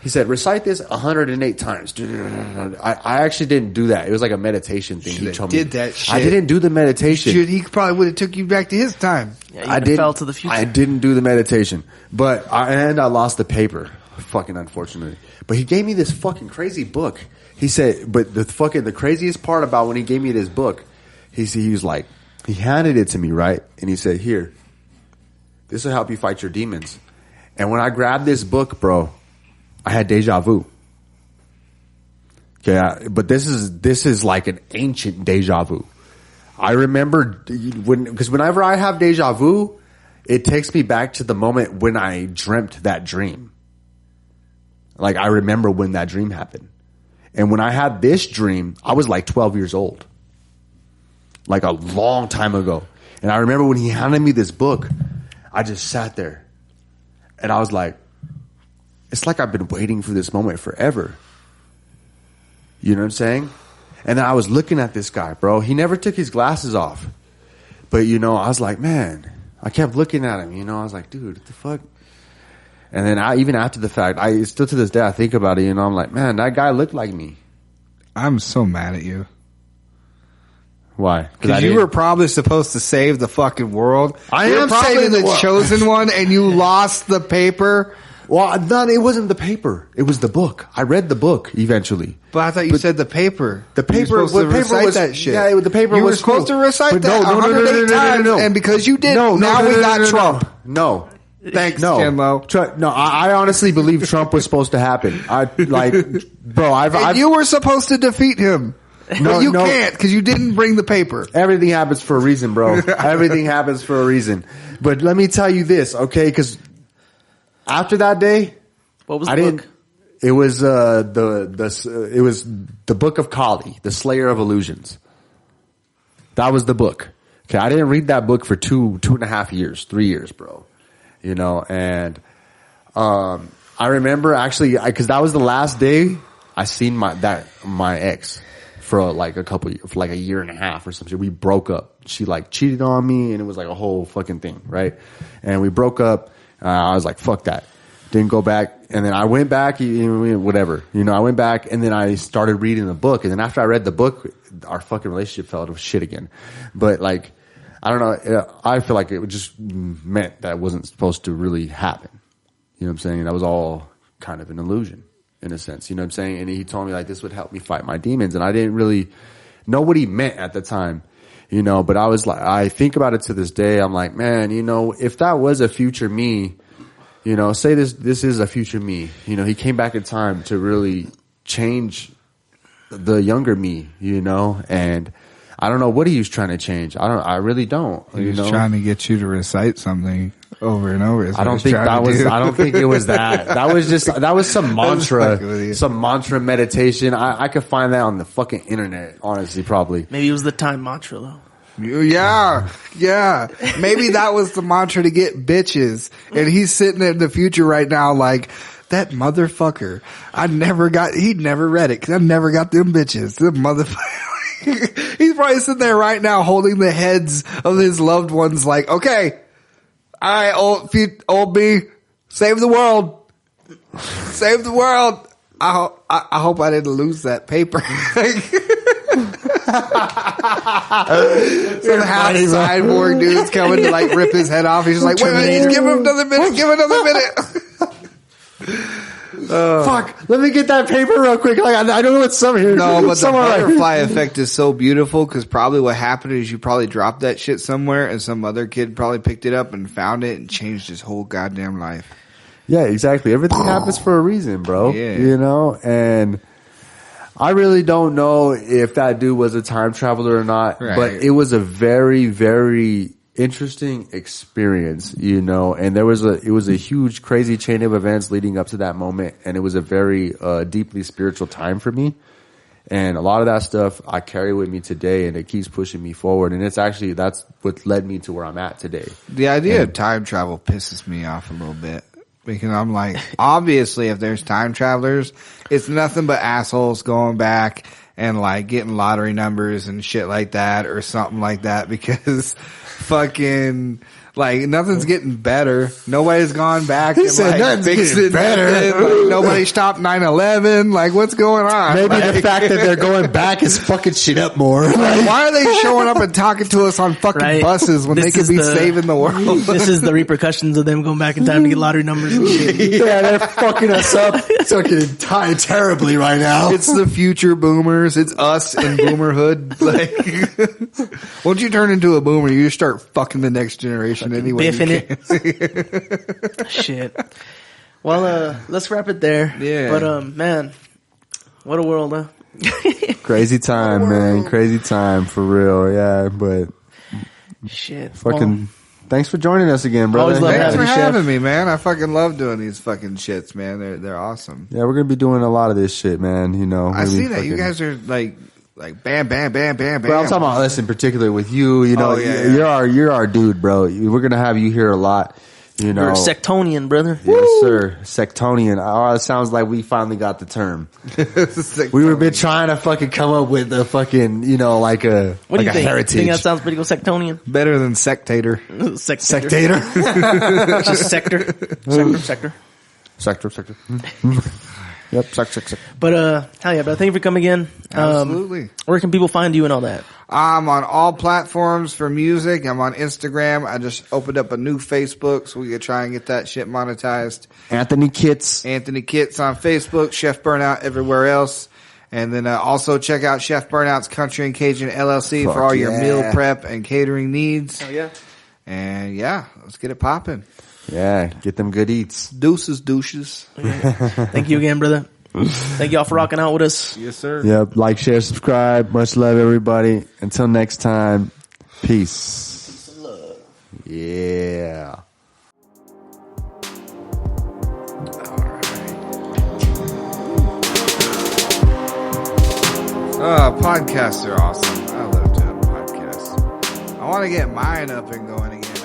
he said, recite this 108 times. I actually didn't do that. It was like a meditation thing. He told me. Did that shit. I didn't do the meditation. He probably would have took you back to his time. Yeah, you fell to the future. I didn't do the meditation. But I lost the paper. Fucking unfortunately. But he gave me this fucking crazy book. He said, but the craziest part about when he gave me this book, he was like, he handed it to me, right? And he said, here, this will help you fight your demons. And when I grabbed this book, bro, I had deja vu. Okay, but this is like an ancient deja vu. I remember because whenever I have deja vu, it takes me back to the moment when I dreamt that dream. Like I remember when that dream happened. And when I had this dream, I was like 12 years old. Like a long time ago. And I remember when he handed me this book, I just sat there. And I was like, it's like I've been waiting for this moment forever. You know what I'm saying? And then I was looking at this guy, bro. He never took his glasses off. But, I was like, man, I kept looking at him. I was like, dude, what the fuck? And then even after the fact, still to this day, I think about it, I'm like, man, that guy looked like me. I'm so mad at you. Why? Because you were probably supposed to save the fucking world. I You're am probably saving the world. chosen one, and you lost the paper. Well, it wasn't the paper. It was the book. I read the book eventually. But I thought you said the paper. The paper, you were supposed to recite that shit. Yeah, the paper you was were supposed to recite but that 108 times, and because you didn't, now we got Trump. No. Thanks, No, Kenlo. No, I honestly believe Trump was supposed to happen. And you were supposed to defeat him. No, you can't because you didn't bring the paper. Everything happens for a reason, bro. Everything happens for a reason. But let me tell you this, okay? Because after that day, what was the book? It was it was the Book of Kali, the Slayer of Illusions. That was the book. Okay, I didn't read that book for 2.5 years, 3 years, bro. And I remember actually because that was the last day I seen my ex for like for like a year and a half or something. We broke up. She like cheated on me, and it was like a whole fucking thing, right? And we broke up. I was like, fuck that. Didn't go back. And then I went back, whatever. I went back and then I started reading the book. And then after I read the book, our fucking relationship fell to shit again. But like, I don't know. I feel like it just meant that wasn't supposed to really happen. You know what I'm saying? That was all kind of an illusion in a sense. You know what I'm saying? And he told me like this would help me fight my demons. And I didn't really know what he meant at the time. But I was like, I think about it to this day. I'm like, man, if that was a future me, say this is a future me. He came back in time to really change the younger me, you know, and I don't know what he was trying to change. I really don't. He was trying to get you to recite something over and over. I don't think that was. I don't think it was that. That was some mantra meditation. I could find that on the fucking internet. Honestly, probably. Maybe it was the time mantra though. Yeah. Maybe that was the mantra to get bitches, and he's sitting in the future right now, like that motherfucker. He never read it because I never got them bitches. The motherfucker. He's probably sitting there right now holding the heads of his loved ones like, okay, all right, old B, save the world. Save the world. I hope I didn't lose that paper. Some half cyborg dude's coming to like rip his head off. He's just like, wait, just give him another minute. Give him another minute. Fuck, let me get that paper real quick. Like, I don't know what's somewhere here. No, but the butterfly effect is so beautiful because probably what happened is you probably dropped that shit somewhere and some other kid probably picked it up and found it and changed his whole goddamn life. Yeah, exactly. Everything happens for a reason, bro. Yeah. You know, and I really don't know if that dude was a time traveler or not, but it was a very, very interesting experience, you know, and it was a huge, crazy chain of events leading up to that moment, and it was a very deeply spiritual time for me. And a lot of that stuff I carry with me today, and it keeps pushing me forward. And that's what led me to where I'm at today. The idea of time travel pisses me off a little bit. Because I'm like, obviously, if there's time travelers, it's nothing but assholes going back and like getting lottery numbers and shit like that or something like that because fucking like nothing's getting better. Nobody's gone back and like fixed it better. Like, nobody stopped 9/11. Like what's going on? Maybe like, the fact that they're going back is fucking shit up more. Like, why are they showing up and talking to us on fucking buses when they could be saving the world? This is the repercussions of them going back in time to get lottery numbers and shit. Yeah, they're fucking us up fucking terribly right now. It's the future boomers. It's us in boomerhood. Like, once you turn into a boomer, you just start fucking the next generation anyway. Biffing it. Shit. Well, let's wrap it there. Yeah. But, man, what a world, huh? Crazy time, man. Crazy time for real. Yeah, but shit. Fucking thanks for joining us again, brother. Always love Thanks for Chef. having me, man. I fucking love doing these fucking shits, man. They're awesome. Yeah, we're gonna be doing a lot of this shit, man. You know, I see that you guys are like bam, bam, bam, bam, bam. But I'm talking about us in particular with you. You know, yeah. you're our dude, bro. We're gonna have you here a lot. You know, You're a sectonian, brother. Yes, sir. Sectonian. Oh, it sounds like we finally got the term. We were been trying to fucking come up with a fucking, you know, like a What do you think? heritage. You think that sounds pretty good? Sectonian? Better than sectator. Sectator. Just sector. Sector. Yep, sector. But, hell yeah, but thank you for coming again. Absolutely. Where can people find you and all that? I'm on all platforms for music. I'm on Instagram. I just opened up a new Facebook so we could try and get that shit monetized. Anthony Kitts on Facebook, Chef Burnout everywhere else. And then also check out Chef Burnout's Country and Cajun LLC for all your meal prep and catering needs. Oh, yeah. And yeah, let's get it popping. Yeah, get them good eats. Deuces, douches. Thank you again, brother. Thank y'all for rocking out with us. Yes, sir. Yep, like, share, subscribe. Much love, everybody. Until next time, peace. Peace and love. Yeah. Podcasts are awesome. I love doing podcasts. I want to get mine up and going again.